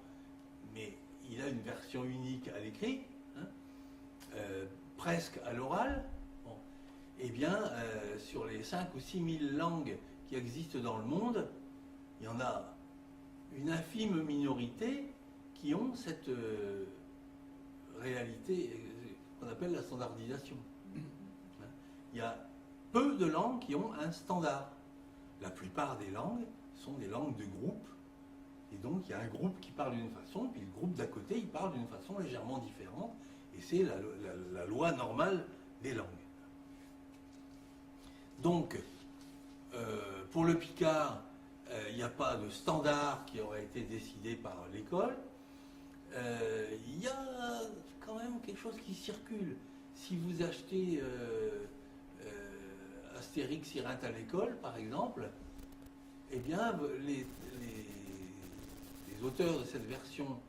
mais il a une version unique à l'écrit, presque à l'oral. Bon. Eh bien, sur les 5 ou 6 000 langues qui existent dans le monde, il y en a une infime minorité qui ont cette réalité qu'on appelle la standardisation. Il y a peu de langues qui ont un standard. La plupart des langues sont des langues de groupe. Et donc, il y a un groupe qui parle d'une façon, puis le groupe d'à côté, il parle d'une façon légèrement différente. Et c'est la loi normale des langues. Donc, pour le picard, il n'y a pas de standard qui aurait été décidé par l'école. Il y a quand même quelque chose qui circule. Si vous achetez Astérix Irinthe à l'école, par exemple, eh bien, les auteurs de cette version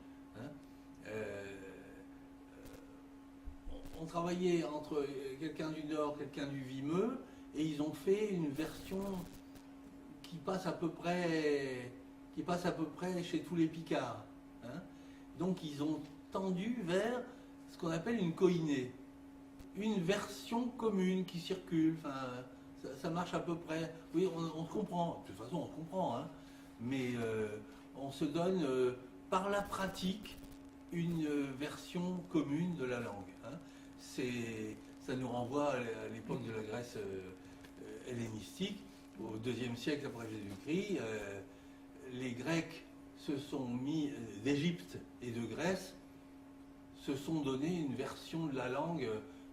ont travaillé entre quelqu'un du Nord, quelqu'un du Vimeux, et ils ont fait une version qui passe à peu près chez tous les Picards. Donc ils ont tendu vers ce qu'on appelle une coïnée, une version commune qui circule. Enfin, ça marche à peu près. Oui, on se comprend. De toute façon, on se comprend, mais on se donne par la pratique une version commune de la langue. Ça nous renvoie à l'époque de la Grèce hellénistique, au IIe siècle après Jésus-Christ. Les Grecs se sont mis, d'Égypte et de Grèce, se sont donné une version de la langue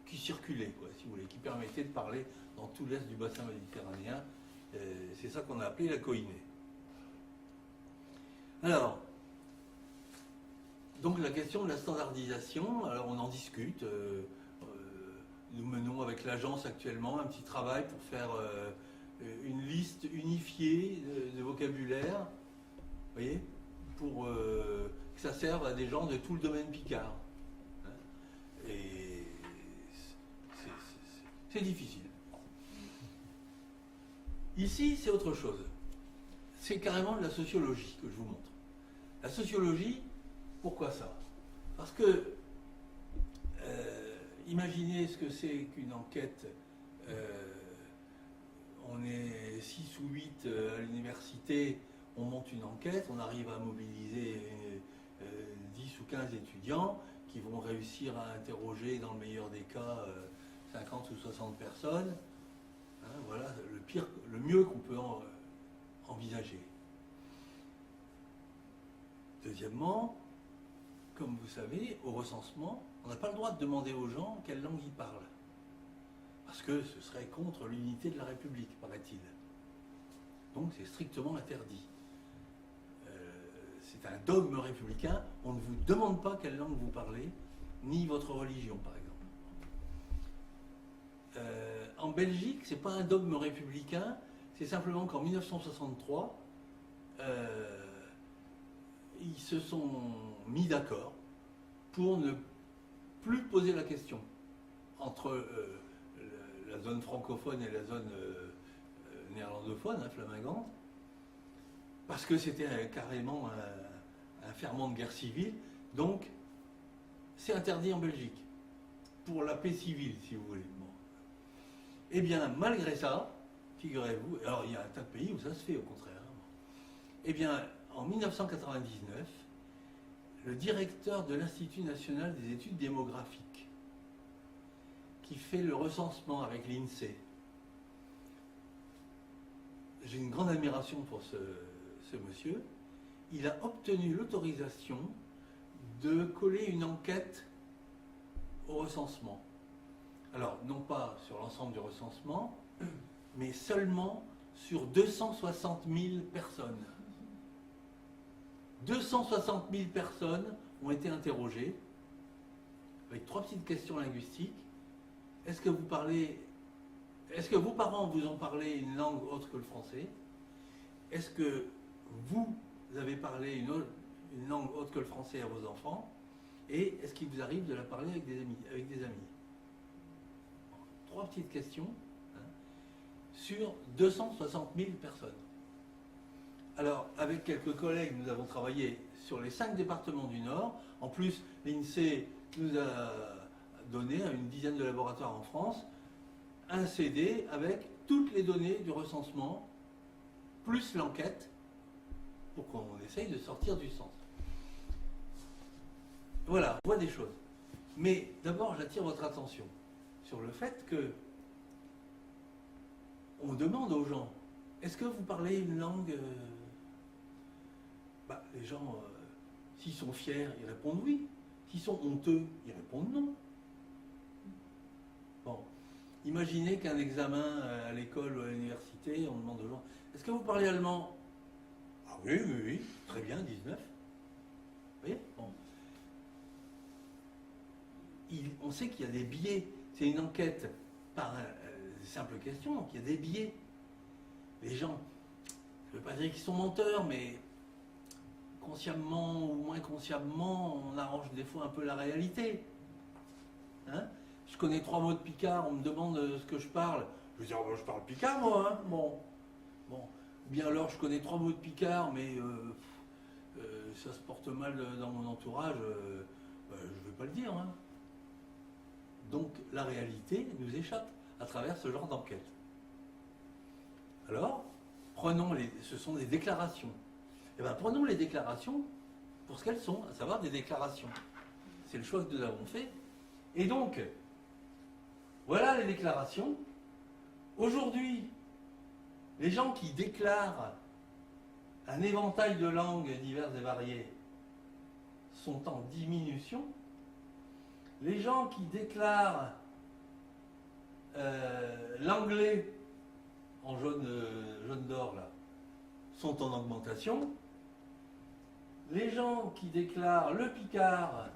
qui circulait, si vous voulez, qui permettait de parler dans tout l'est du bassin méditerranéen. C'est ça qu'on a appelé la coïnée. Alors, donc la question de la standardisation, alors on en discute. Nous menons avec l'agence actuellement un petit travail pour faire une liste unifiée de vocabulaire voyez, pour que ça serve à des gens de tout le domaine picard. Hein. Et c'est difficile. Ici, c'est autre chose. C'est carrément de la sociologie que je vous montre. La sociologie, pourquoi ça? Parce que, imaginez ce que c'est qu'une enquête. On est 6 ou 8 à l'université, on monte une enquête, on arrive à mobiliser 10 ou 15 étudiants qui vont réussir à interroger, dans le meilleur des cas, 50 ou 60 personnes. Hein, voilà le mieux qu'on peut envisager. Deuxièmement, comme vous savez, au recensement, on n'a pas le droit de demander aux gens quelle langue ils parlent. Parce que ce serait contre l'unité de la République, paraît-il. Donc c'est strictement interdit. C'est un dogme républicain, on ne vous demande pas quelle langue vous parlez, ni votre religion, par exemple. En Belgique, ce n'est pas un dogme républicain, c'est simplement qu'en 1963, ils se sont mis d'accord pour ne plus poser la question entre la zone francophone et la zone néerlandophone, hein, flamingante, parce que c'était carrément un ferment de guerre civile. Donc, c'est interdit en Belgique, pour la paix civile, si vous voulez. Bon. Eh bien, malgré ça, figurez-vous, alors il y a un tas de pays où ça se fait, au contraire. Eh bien, en 1999, le directeur de l'Institut national des études démographiques, qui fait le recensement avec l'INSEE, j'ai une grande admiration pour ce monsieur, il a obtenu l'autorisation de coller une enquête au recensement. Alors, non pas sur l'ensemble du recensement, mais seulement sur 260 000 personnes. 260 000 personnes ont été interrogées, avec 3 petites questions linguistiques. Est-ce que vos parents vous ont parlé une langue autre que le français? Est-ce que vous avez parlé une langue autre que le français à vos enfants? Et est-ce qu'il vous arrive de la parler avec des amis? 3 petites questions, hein, sur 260 000 personnes. Alors, avec quelques collègues, nous avons travaillé sur les 5 départements du Nord. En plus, l'INSEE nous a donné à une dizaine de laboratoires en France un CD avec toutes les données du recensement, plus l'enquête, pour qu'on essaye de sortir du sens. Voilà, on voit des choses. Mais d'abord, j'attire votre attention sur le fait que on demande aux gens, est-ce que vous parlez une langue les gens, s'ils sont fiers, ils répondent oui. S'ils sont honteux, ils répondent non. Bon, imaginez qu'un examen à l'école ou à l'université, on demande aux gens, est-ce que vous parlez allemand? Ah oui, oui, oui, très bien, 19. Vous voyez? Bon. On sait qu'il y a des biais. C'est une enquête par simple question, donc il y a des biais. Les gens, je ne veux pas dire qu'ils sont menteurs, mais consciemment ou moins consciemment, on arrange des fois un peu la réalité. Hein? Je connais 3 mots de picard, on me demande ce que je parle. Je vais dire, je parle picard, moi. Hein? Bon. Ou bien alors, je connais 3 mots de picard, mais ça se porte mal dans mon entourage. Je ne vais pas le dire. Hein? Donc, la réalité nous échappe à travers ce genre d'enquête. Alors, ce sont des déclarations. Eh bien, prenons les déclarations pour ce qu'elles sont, à savoir des déclarations. C'est le choix que nous avons fait. Et donc, voilà les déclarations. Aujourd'hui, les gens qui déclarent un éventail de langues diverses et variées sont en diminution. Les gens qui déclarent l'anglais en jaune d'or là sont en augmentation. Les gens qui déclarent le picard,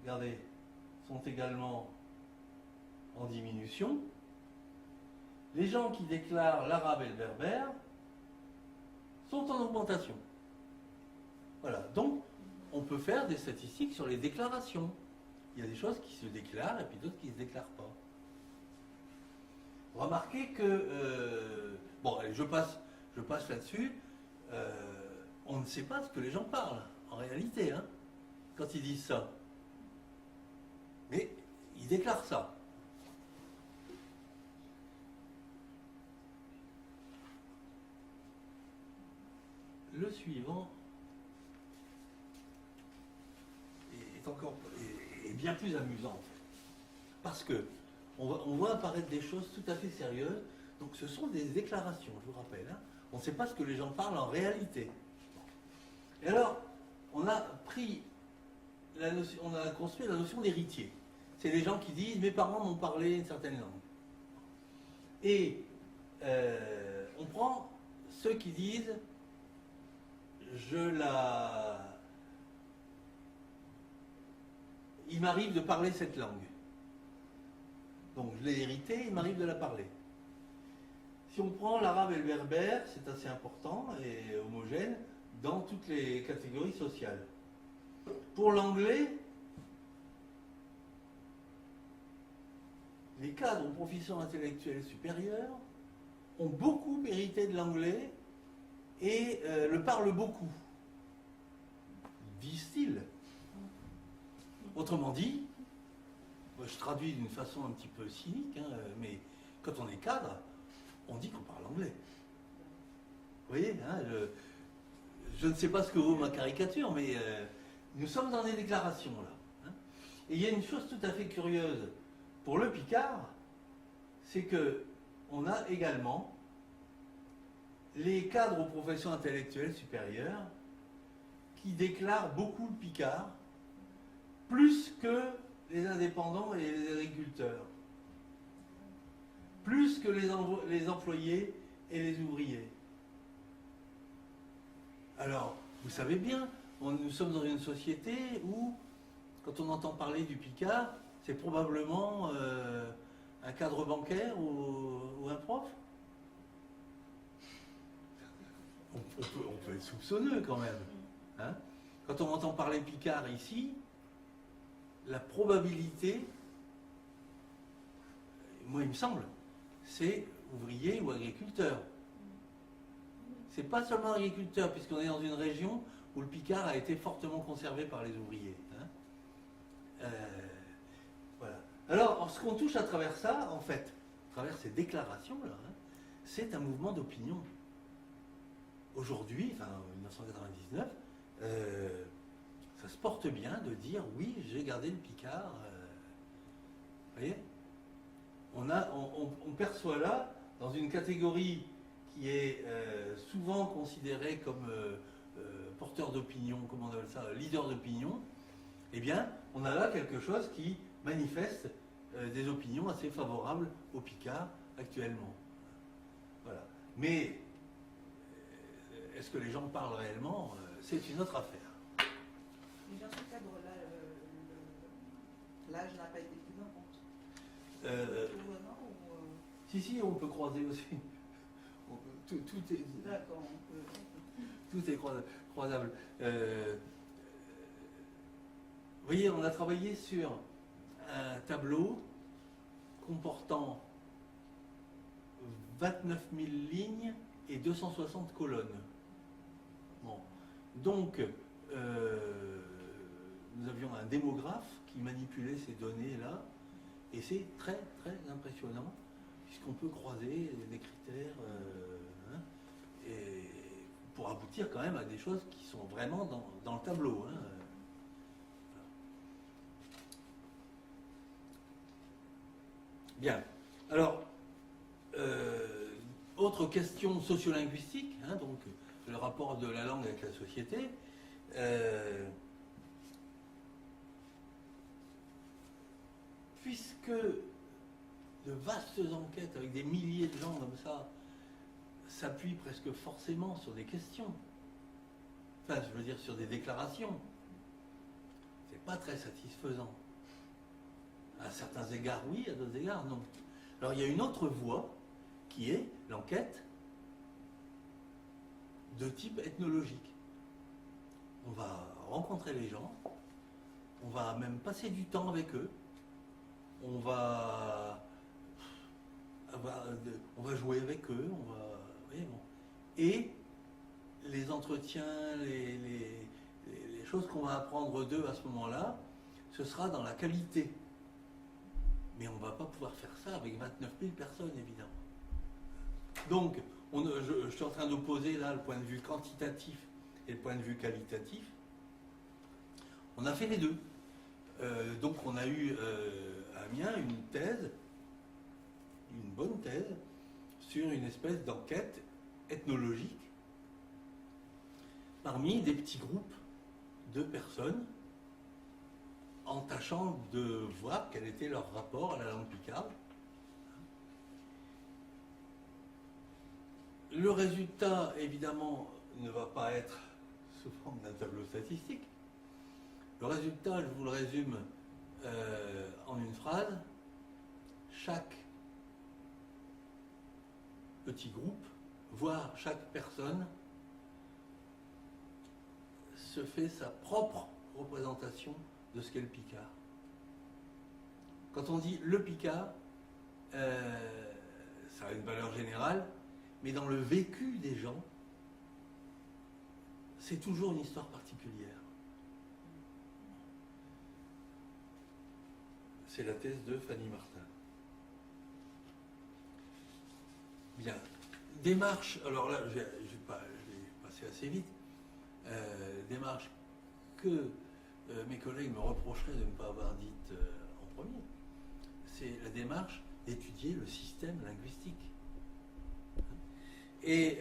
regardez, sont également en diminution. Les gens qui déclarent l'arabe et le berbère sont en augmentation. Voilà, donc on peut faire des statistiques sur les déclarations. Il y a des choses qui se déclarent et puis d'autres qui ne se déclarent pas. Remarquez que... bon, allez, je passe là-dessus. On ne sait pas ce que les gens parlent, en réalité, hein, quand ils disent ça. Mais ils déclarent ça. Le suivant est bien plus amusant, en fait. Parce que on voit apparaître des choses tout à fait sérieuses. Donc ce sont des déclarations, je vous rappelle. Hein. On ne sait pas ce que les gens parlent en réalité. Et alors, on a construit la notion d'héritier. C'est les gens qui disent « mes parents m'ont parlé une certaine langue ». Et on prend ceux qui disent « il m'arrive de parler cette langue ». Donc je l'ai hérité, il m'arrive de la parler. Si on prend l'arabe et le berbère, c'est assez important et homogène dans toutes les catégories sociales. Pour l'anglais, les cadres aux professions intellectuelles supérieures ont beaucoup hérité de l'anglais et le parlent beaucoup, disent-ils. Autrement dit, je traduis d'une façon un petit peu cynique, hein, mais quand on est cadre, on dit qu'on parle anglais. Vous voyez, hein, je ne sais pas ce que vaut ma caricature, mais nous sommes dans des déclarations là. Hein. Et il y a une chose tout à fait curieuse pour le Picard, c'est que on a également les cadres aux professions intellectuelles supérieures qui déclarent beaucoup le Picard, plus que les indépendants et les agriculteurs, plus que les employés et les ouvriers. Alors, vous savez bien, nous sommes dans une société où, quand on entend parler du Picard, c'est probablement un cadre bancaire ou un prof. On peut être soupçonneux quand même. Hein. Quand on entend parler Picard ici, la probabilité, moi il me semble, c'est ouvrier ou agriculteur. C'est pas seulement agriculteur, puisqu'on est dans une région où le Picard a été fortement conservé par les ouvriers. Hein. Voilà. Alors, ce qu'on touche à travers ça, en fait, à travers ces déclarations-là, hein, c'est un mouvement d'opinion. Aujourd'hui, enfin en 1999, ça se porte bien de dire oui, j'ai gardé le Picard. Vous voyez, on perçoit là, dans une catégorie qui est souvent considérée comme porteur d'opinion, comment on appelle ça, leader d'opinion, eh bien, on a là quelque chose qui manifeste des opinions assez favorables au Picard actuellement. Voilà. Mais est-ce que les gens parlent réellement? C'est une autre affaire. Mais dans ce cadre-là, l'âge n'a pas été pris en compte. Si, on peut croiser aussi. Tout est, d'accord, tout est croisable. Vous voyez, on a travaillé sur un tableau comportant 29 000 lignes et 260 colonnes. Bon. Donc, nous avions un démographe qui manipulait ces données-là, et c'est très très impressionnant, puisqu'on peut croiser des critères hein, et pour aboutir quand même à des choses qui sont vraiment dans le tableau. Hein. Bien. Alors, autre question sociolinguistique, hein, donc le rapport de la langue avec la société. Puisque de vastes enquêtes avec des milliers de gens comme ça s'appuient presque forcément sur des questions, enfin je veux dire sur des déclarations, c'est pas très satisfaisant. À certains égards oui, à d'autres égards non. Alors il y a une autre voie qui est l'enquête de type ethnologique. On va rencontrer les gens, on va même passer du temps avec eux, on va jouer avec eux, on va, vous voyez, bon. Et les entretiens, les choses qu'on va apprendre d'eux à ce moment-là, ce sera dans la qualité. Mais on ne va pas pouvoir faire ça avec 29 000 personnes, évidemment. Donc, je suis en train d'opposer là le point de vue quantitatif et le point de vue qualitatif. On a fait les deux. Donc, on a eu à Amiens une thèse, une bonne thèse, sur une espèce d'enquête ethnologique parmi des petits groupes de personnes en tâchant de voir quel était leur rapport à la langue picarde. Le résultat, évidemment, ne va pas être sous forme d'un tableau statistique. Le résultat, je vous le résume en une phrase. Chaque petit groupe, voire chaque personne, se fait sa propre représentation de ce qu'est le picard. Quand on dit le picard, ça a une valeur générale, mais dans le vécu des gens, c'est toujours une histoire particulière. C'est la thèse de Fanny Martin. Bien. Démarche, alors là, je vais passer assez vite. Démarche que mes collègues me reprocheraient de ne pas avoir dite en premier. C'est la démarche d'étudier le système linguistique. Et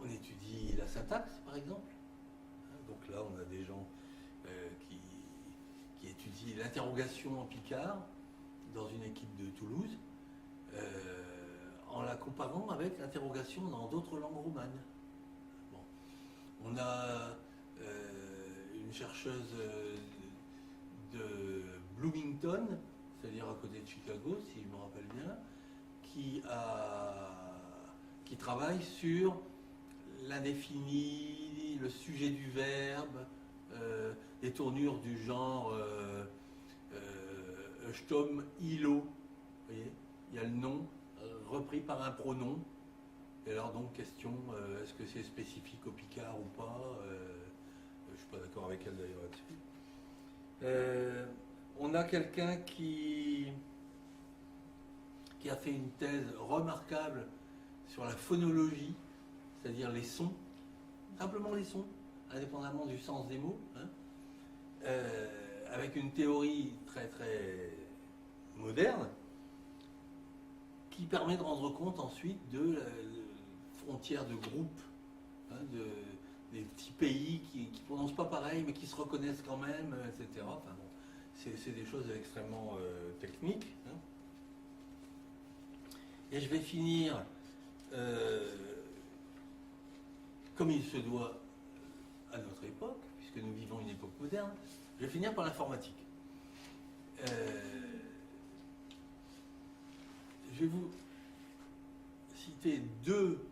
on étudie la syntaxe, par exemple. Donc là, on a des gens qui étudient l'interrogation en picard dans une équipe de Toulouse, en la comparant avec l'interrogation dans d'autres langues roumanes. Bon. On a une chercheuse de Bloomington, c'est-à-dire à côté de Chicago, si je me rappelle bien, qui travaille sur l'indéfini, le sujet du verbe, des tournures du genre Stom, ilo. Vous voyez, il y a le nom repris par un pronom. Et alors donc question, est-ce que c'est spécifique au picard ou pas? Je ne suis pas d'accord avec elle d'ailleurs là-dessus. On a quelqu'un qui a fait une thèse remarquable sur la phonologie, c'est-à-dire les sons, simplement les sons, indépendamment du sens des mots, hein, avec une théorie très très moderne, qui permet de rendre compte ensuite de la frontière de groupe, hein, des petits pays qui ne prononcent pas pareil, mais qui se reconnaissent quand même, etc. Enfin, bon, c'est des choses extrêmement techniques. Hein. Et je vais finir, comme il se doit à notre époque, puisque nous vivons une époque moderne, je vais finir par l'informatique. Je vais vous citer deux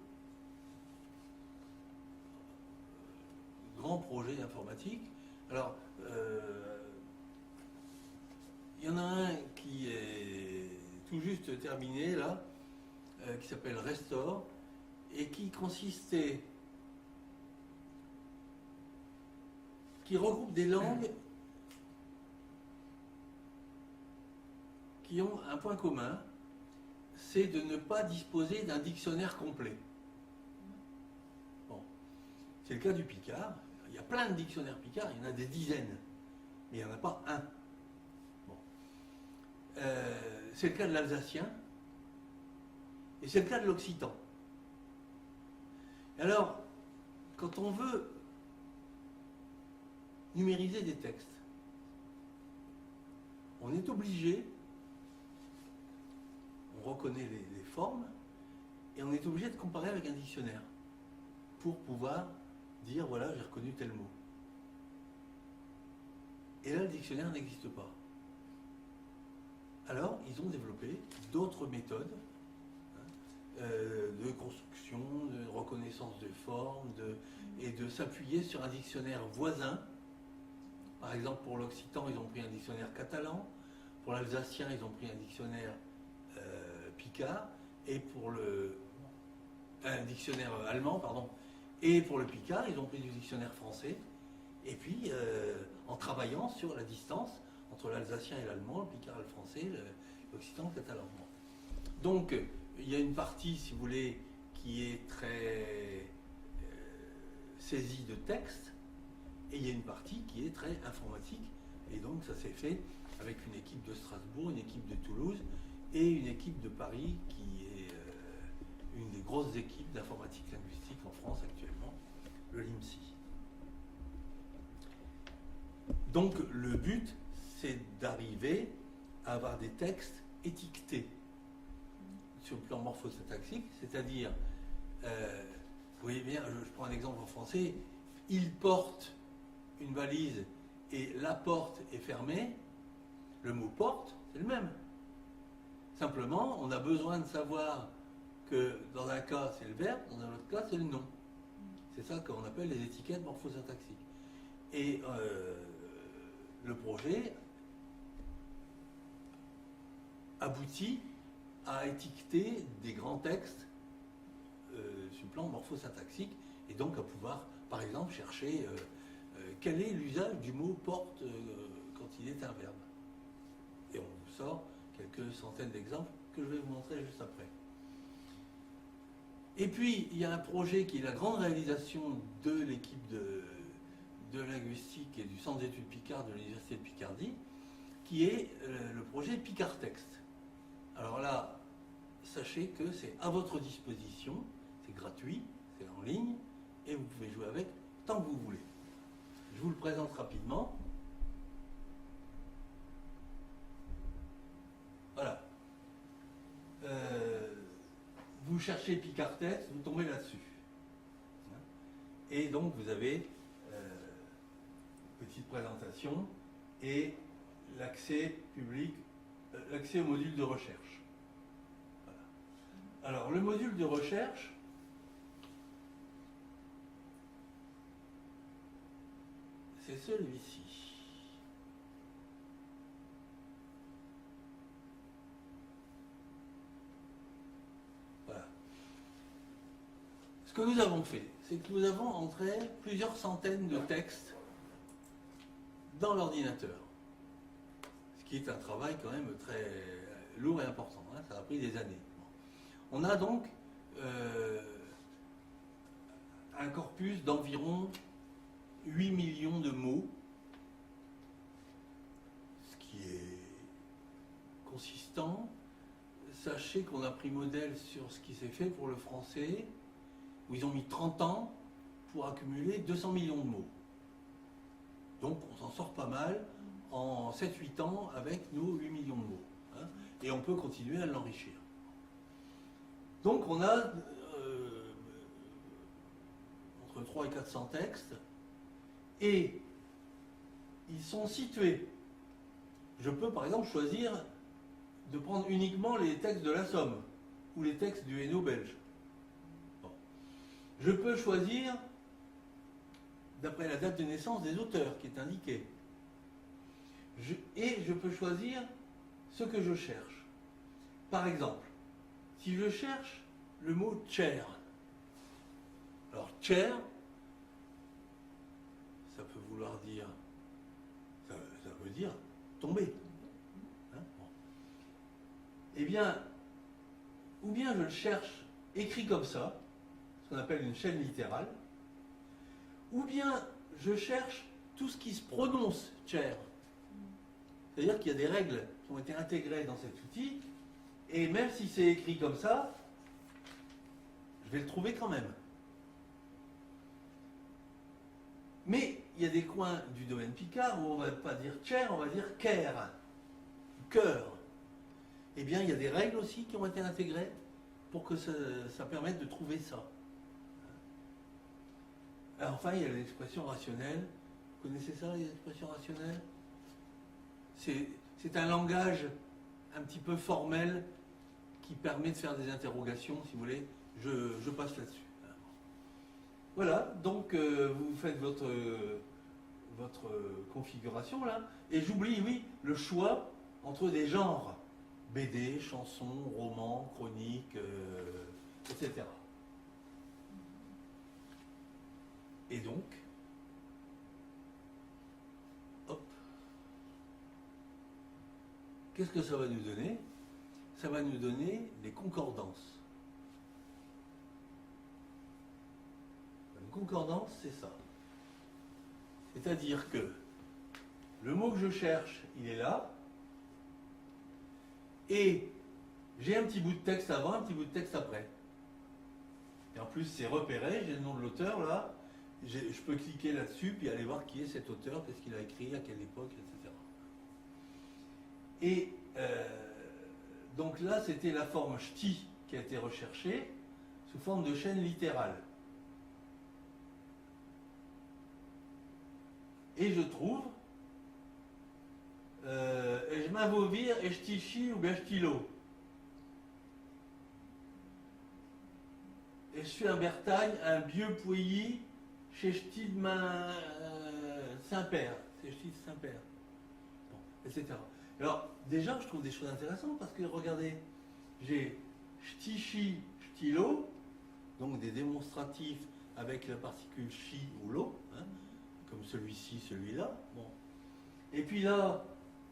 grands projets informatiques. Alors, il y en a un qui est tout juste terminé là, qui s'appelle Restore, et qui regroupe des langues qui ont un point commun, c'est de ne pas disposer d'un dictionnaire complet. Bon. C'est le cas du picard. Il y a plein de dictionnaires picards, il y en a des dizaines, mais il n'y en a pas un. Bon. C'est le cas de l'alsacien, et c'est le cas de l'occitan. Alors, quand on veut numériser des textes, on est obligé, on reconnaît les formes, et on est obligé de comparer avec un dictionnaire pour pouvoir dire, voilà, j'ai reconnu tel mot. Et là, le dictionnaire n'existe pas. Alors, ils ont développé d'autres méthodes de construction formes, et de s'appuyer sur un dictionnaire voisin. Par exemple, pour l'occitan, ils ont pris un dictionnaire catalan. Pour l'alsacien, ils ont pris un dictionnaire picard. Et pour un dictionnaire allemand, pardon. Et pour le picard, ils ont pris du dictionnaire français. Et puis, en travaillant sur la distance entre l'alsacien et l'allemand, le picard et le français, l'occitan et le catalan. Donc, il y a une partie, si vous voulez, qui est très saisie de texte, et il y a une partie qui est très informatique. Et donc, ça s'est fait avec une équipe de Strasbourg, une équipe de Toulouse et une équipe de Paris, qui est une des grosses équipes d'informatique linguistique en France actuellement, le LIMSI. Donc, le but, c'est d'arriver à avoir des textes étiquetés sur le plan morphosyntaxique, c'est-à-dire, vous voyez bien, je prends un exemple en français, il porte une valise et la porte est fermée, le mot porte, c'est le même. Simplement, on a besoin de savoir que dans un cas, c'est le verbe, dans un autre cas, c'est le nom. C'est ça qu'on appelle les étiquettes morphosyntaxiques. Et le projet aboutit à étiqueter des grands textes sur le plan morphosyntaxique et donc à pouvoir, par exemple, chercher quel est l'usage du mot porte quand il est un verbe. Et on vous sort quelques centaines d'exemples que je vais vous montrer juste après. Et puis, il y a un projet qui est la grande réalisation de l'équipe de linguistique et du Centre d'études Picard de l'Université de Picardie, qui est le projet Picard Texte. Alors là, sachez que c'est à votre disposition, c'est gratuit, c'est en ligne, et vous pouvez jouer avec tant que vous voulez. Je vous le présente rapidement. Voilà. Vous cherchez Picard Texte, vous tombez là-dessus. Et donc vous avez petite présentation et l'accès public, l'accès au module de recherche. Voilà. Alors le module de recherche, c'est celui-ci. Voilà. Ce que nous avons fait, c'est que nous avons entré plusieurs centaines de textes dans l'ordinateur. Ce qui est un travail quand même très lourd et important. Hein, ça a pris des années. On a donc un corpus d'environ 8 millions de mots, ce qui est consistant. Sachez qu'on a pris modèle sur ce qui s'est fait pour le français, où ils ont mis 30 ans pour accumuler 200 millions de mots. Donc on s'en sort pas mal en 7-8 ans avec nos 8 millions de mots. Hein, et on peut continuer à l'enrichir. Donc on a entre 300 et 400 textes, et ils sont situés. Je peux par exemple choisir de prendre uniquement les textes de la Somme, ou les textes du Hainaut belge. Bon. Je peux choisir d'après la date de naissance des auteurs qui est indiquée. Et je peux choisir ce que je cherche. Par exemple, si je cherche le mot chair, alors chair, ça peut vouloir dire, ça veut dire tomber. Hein, bon. Eh bien, ou bien je le cherche écrit comme ça, ce qu'on appelle une chaîne littérale, ou bien je cherche tout ce qui se prononce chair. C'est-à-dire qu'il y a des règles qui ont été intégrées dans cet outil, et même si c'est écrit comme ça, je vais le trouver quand même. Mais il y a des coins du domaine Picard où on ne va pas dire chair, on va dire care, cœur. Eh bien, il y a des règles aussi qui ont été intégrées pour que ça permette de trouver ça. Enfin, il y a l'expression rationnelle. Vous connaissez ça, les expressions rationnelles? C'est un langage un petit peu formel qui permet de faire des interrogations, si vous voulez. Je passe là-dessus. Voilà, donc vous faites votre configuration là. Et j'oublie, oui, le choix entre des genres. BD, chansons, romans, chroniques, etc. Et donc, hop, qu'est-ce que ça va nous donner? Ça va nous donner des concordances. Une concordance, c'est ça. C'est-à-dire que le mot que je cherche, il est là, et j'ai un petit bout de texte avant, un petit bout de texte après. Et en plus, c'est repéré, j'ai le nom de l'auteur là, je peux cliquer là-dessus, puis aller voir qui est cet auteur, qu'est-ce qu'il a écrit, à quelle époque, etc. Et donc là, c'était la forme ch'ti qui a été recherchée sous forme de chaîne littérale. Et je trouve je m'invovire et ch'tichi ou bien ch'tilo. Et je suis un Bertagne, un vieux Pouilly, chez Ch'ti de Saint-Père. C'est Ch'ti de Saint-Père. Bon, etc. Alors, déjà, je trouve des choses intéressantes parce que, regardez, j'ai ch'tichi, ch'tilo, donc des démonstratifs avec la particule chi ou lo, hein, comme celui-ci, celui-là. Bon. Et puis là,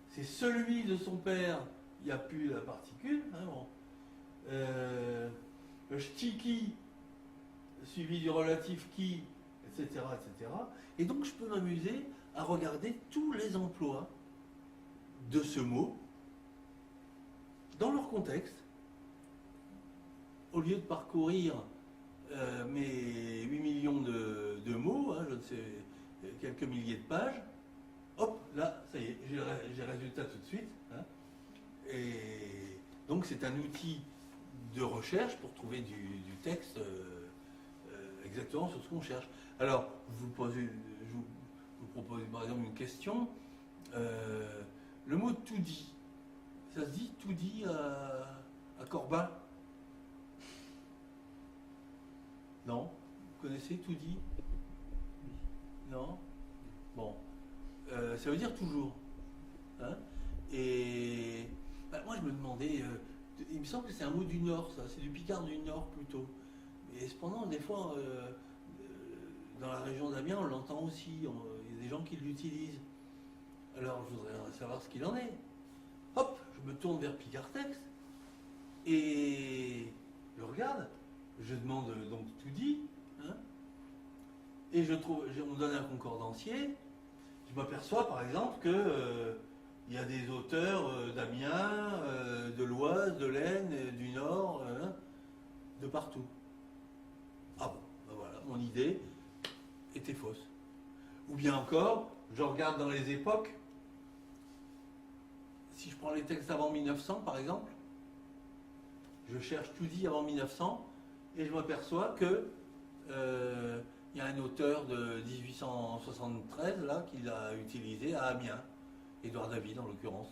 c'est celui de son père, il n'y a plus la particule. Hein, bon. Le ch'tiki, suivi du relatif qui, etc., etc. Et donc je peux m'amuser à regarder tous les emplois de ce mot dans leur contexte, au lieu de parcourir mes 8 millions de mots, hein, je ne sais, quelques milliers de pages. Hop, là, ça y est, j'ai le résultat tout de suite. Hein. Et donc c'est un outil de recherche pour trouver du texte exactement sur ce qu'on cherche. Alors, je vous propose par exemple une question. Le mot tout dit, ça se dit tout dit à Corbin? Non? Vous connaissez tout dit? Non? Bon. Ça veut dire toujours. Hein. Et bah, moi je me demandais, il me semble que c'est un mot du Nord, ça, c'est du Picard du Nord plutôt. Et cependant, des fois, dans la région d'Amiens, on l'entend aussi, il y a des gens qui l'utilisent. Alors je voudrais savoir ce qu'il en est. Hop, je me tourne vers Picartex et je regarde, je demande donc tout dit, hein, et on me donne un concordancier. Je m'aperçois par exemple que il y a des auteurs d'Amiens, de l'Oise, de l'Aisne, du Nord, de partout. Ah bon, ben voilà, mon idée était fausse. Ou bien encore, je regarde dans les époques, si je prends les textes avant 1900 par exemple, je cherche tout dit avant 1900 et je m'aperçois que il y a un auteur de 1873 là qui l'a utilisé à Amiens, Édouard David en l'occurrence.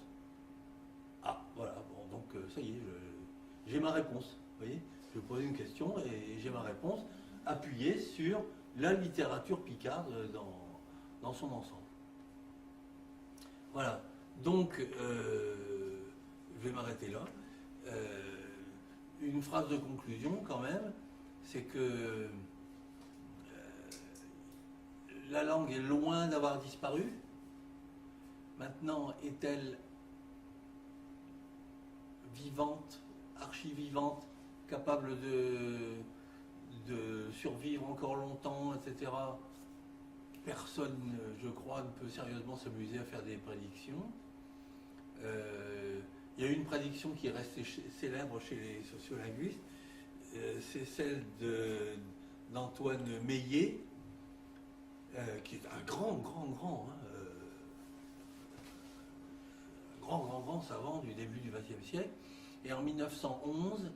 Ah voilà, bon donc ça y est, j'ai ma réponse. Vous voyez, je pose une question et j'ai ma réponse appuyée sur la littérature picarde dans son ensemble. Voilà, donc je vais m'arrêter là. Une phrase de conclusion quand même, c'est que la langue est loin d'avoir disparu. Maintenant, est-elle vivante, archi-vivante, capable de survivre encore longtemps, etc. Personne, je crois, ne peut sérieusement s'amuser à faire des prédictions. Il y a une prédiction qui est restée célèbre chez les sociolinguistes, c'est celle d'Antoine Meillet, qui est un grand savant du début du XXe siècle. Et en 1911,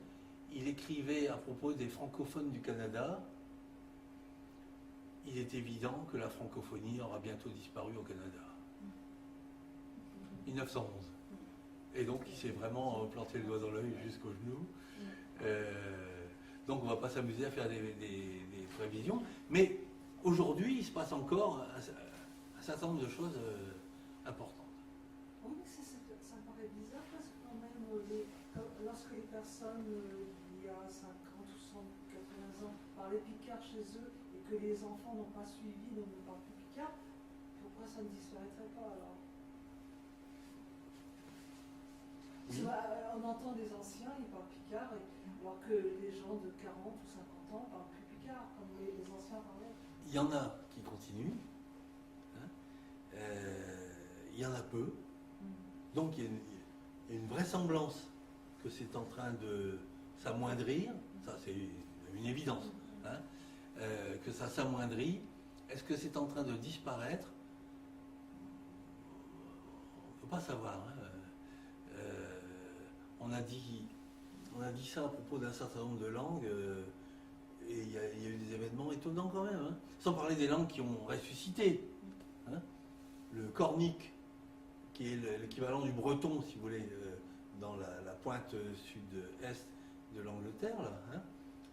il écrivait à propos des francophones du Canada: il est évident que la francophonie aura bientôt disparu au Canada. 1911. Et donc il s'est vraiment planté le doigt dans l'œil jusqu'au genou. Donc on ne va pas s'amuser à faire des prévisions. Mais aujourd'hui, il se passe encore un certain nombre de choses importantes. Oui, mais ça me paraît bizarre parce que quand même, lorsque les personnes, il y a 50 ou 100, 80 ans, parlaient picard chez eux et que les enfants n'ont pas suivi, donc ne parlent plus picard, pourquoi ça ne disparaîtrait pas alors? Oui. On entend des anciens, ils parlent picard, alors que les gens de 40 ou 50 ans parlent plus picard, comme les anciens parlaient. Il y en a qui continuent, hein. Il y en a peu. Donc il y a une vraisemblance que c'est en train de s'amoindrir, ça c'est une évidence, hein, que ça s'amoindrit. Est-ce que c'est en train de disparaître? On ne peut pas savoir. Hein. On a dit ça à propos d'un certain nombre de langues, et il y a eu des événements étonnants quand même, hein. Sans parler des langues qui ont ressuscité. Hein. Le cornique, qui est l'équivalent du breton, si vous voulez, dans la pointe sud-est de l'Angleterre, là, hein,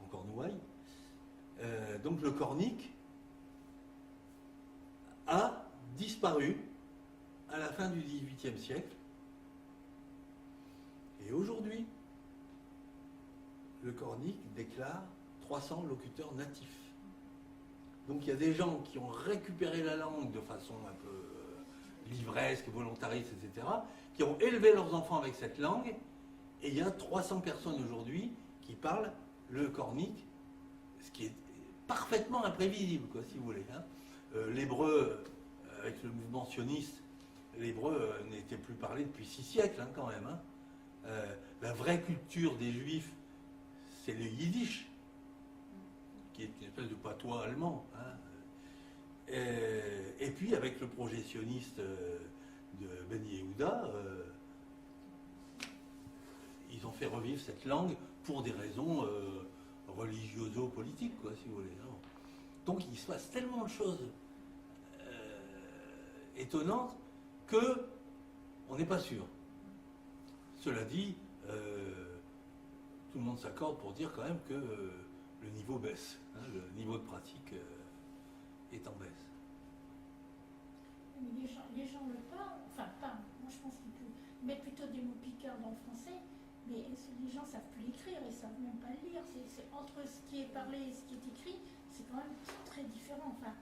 en Cornouailles. Donc le cornique a disparu à la fin du XVIIIe siècle. Et aujourd'hui, le cornique déclare 300 locuteurs natifs. Donc il y a des gens qui ont récupéré la langue de façon un peu livresque, volontariste, etc., qui ont élevé leurs enfants avec cette langue, et il y a 300 personnes aujourd'hui qui parlent le cornique, ce qui est parfaitement imprévisible, quoi, si vous voulez. Hein. L'hébreu, avec le mouvement sioniste, l'hébreu n'était plus parlé depuis 6 siècles, hein, quand même. Hein. La vraie culture des juifs, c'est le yiddish, qui est une espèce de patois allemand. Hein. Et puis avec le projet sioniste de Ben Yehuda, ils ont fait revivre cette langue pour des raisons religioso-politiques, quoi, si vous voulez. Hein. Donc il se passe tellement de choses étonnantes que on n'est pas sûr. Cela dit, tout le monde s'accorde pour dire quand même que le niveau baisse, hein, le niveau de pratique est en baisse. Mais les gens le parlent, enfin parlent, moi je pense qu'ils mettent plutôt des mots picards dans le français, mais les gens ne savent plus l'écrire, ils ne savent même pas le lire. C'est entre ce qui est parlé et ce qui est écrit, c'est quand même très différent. Enfin,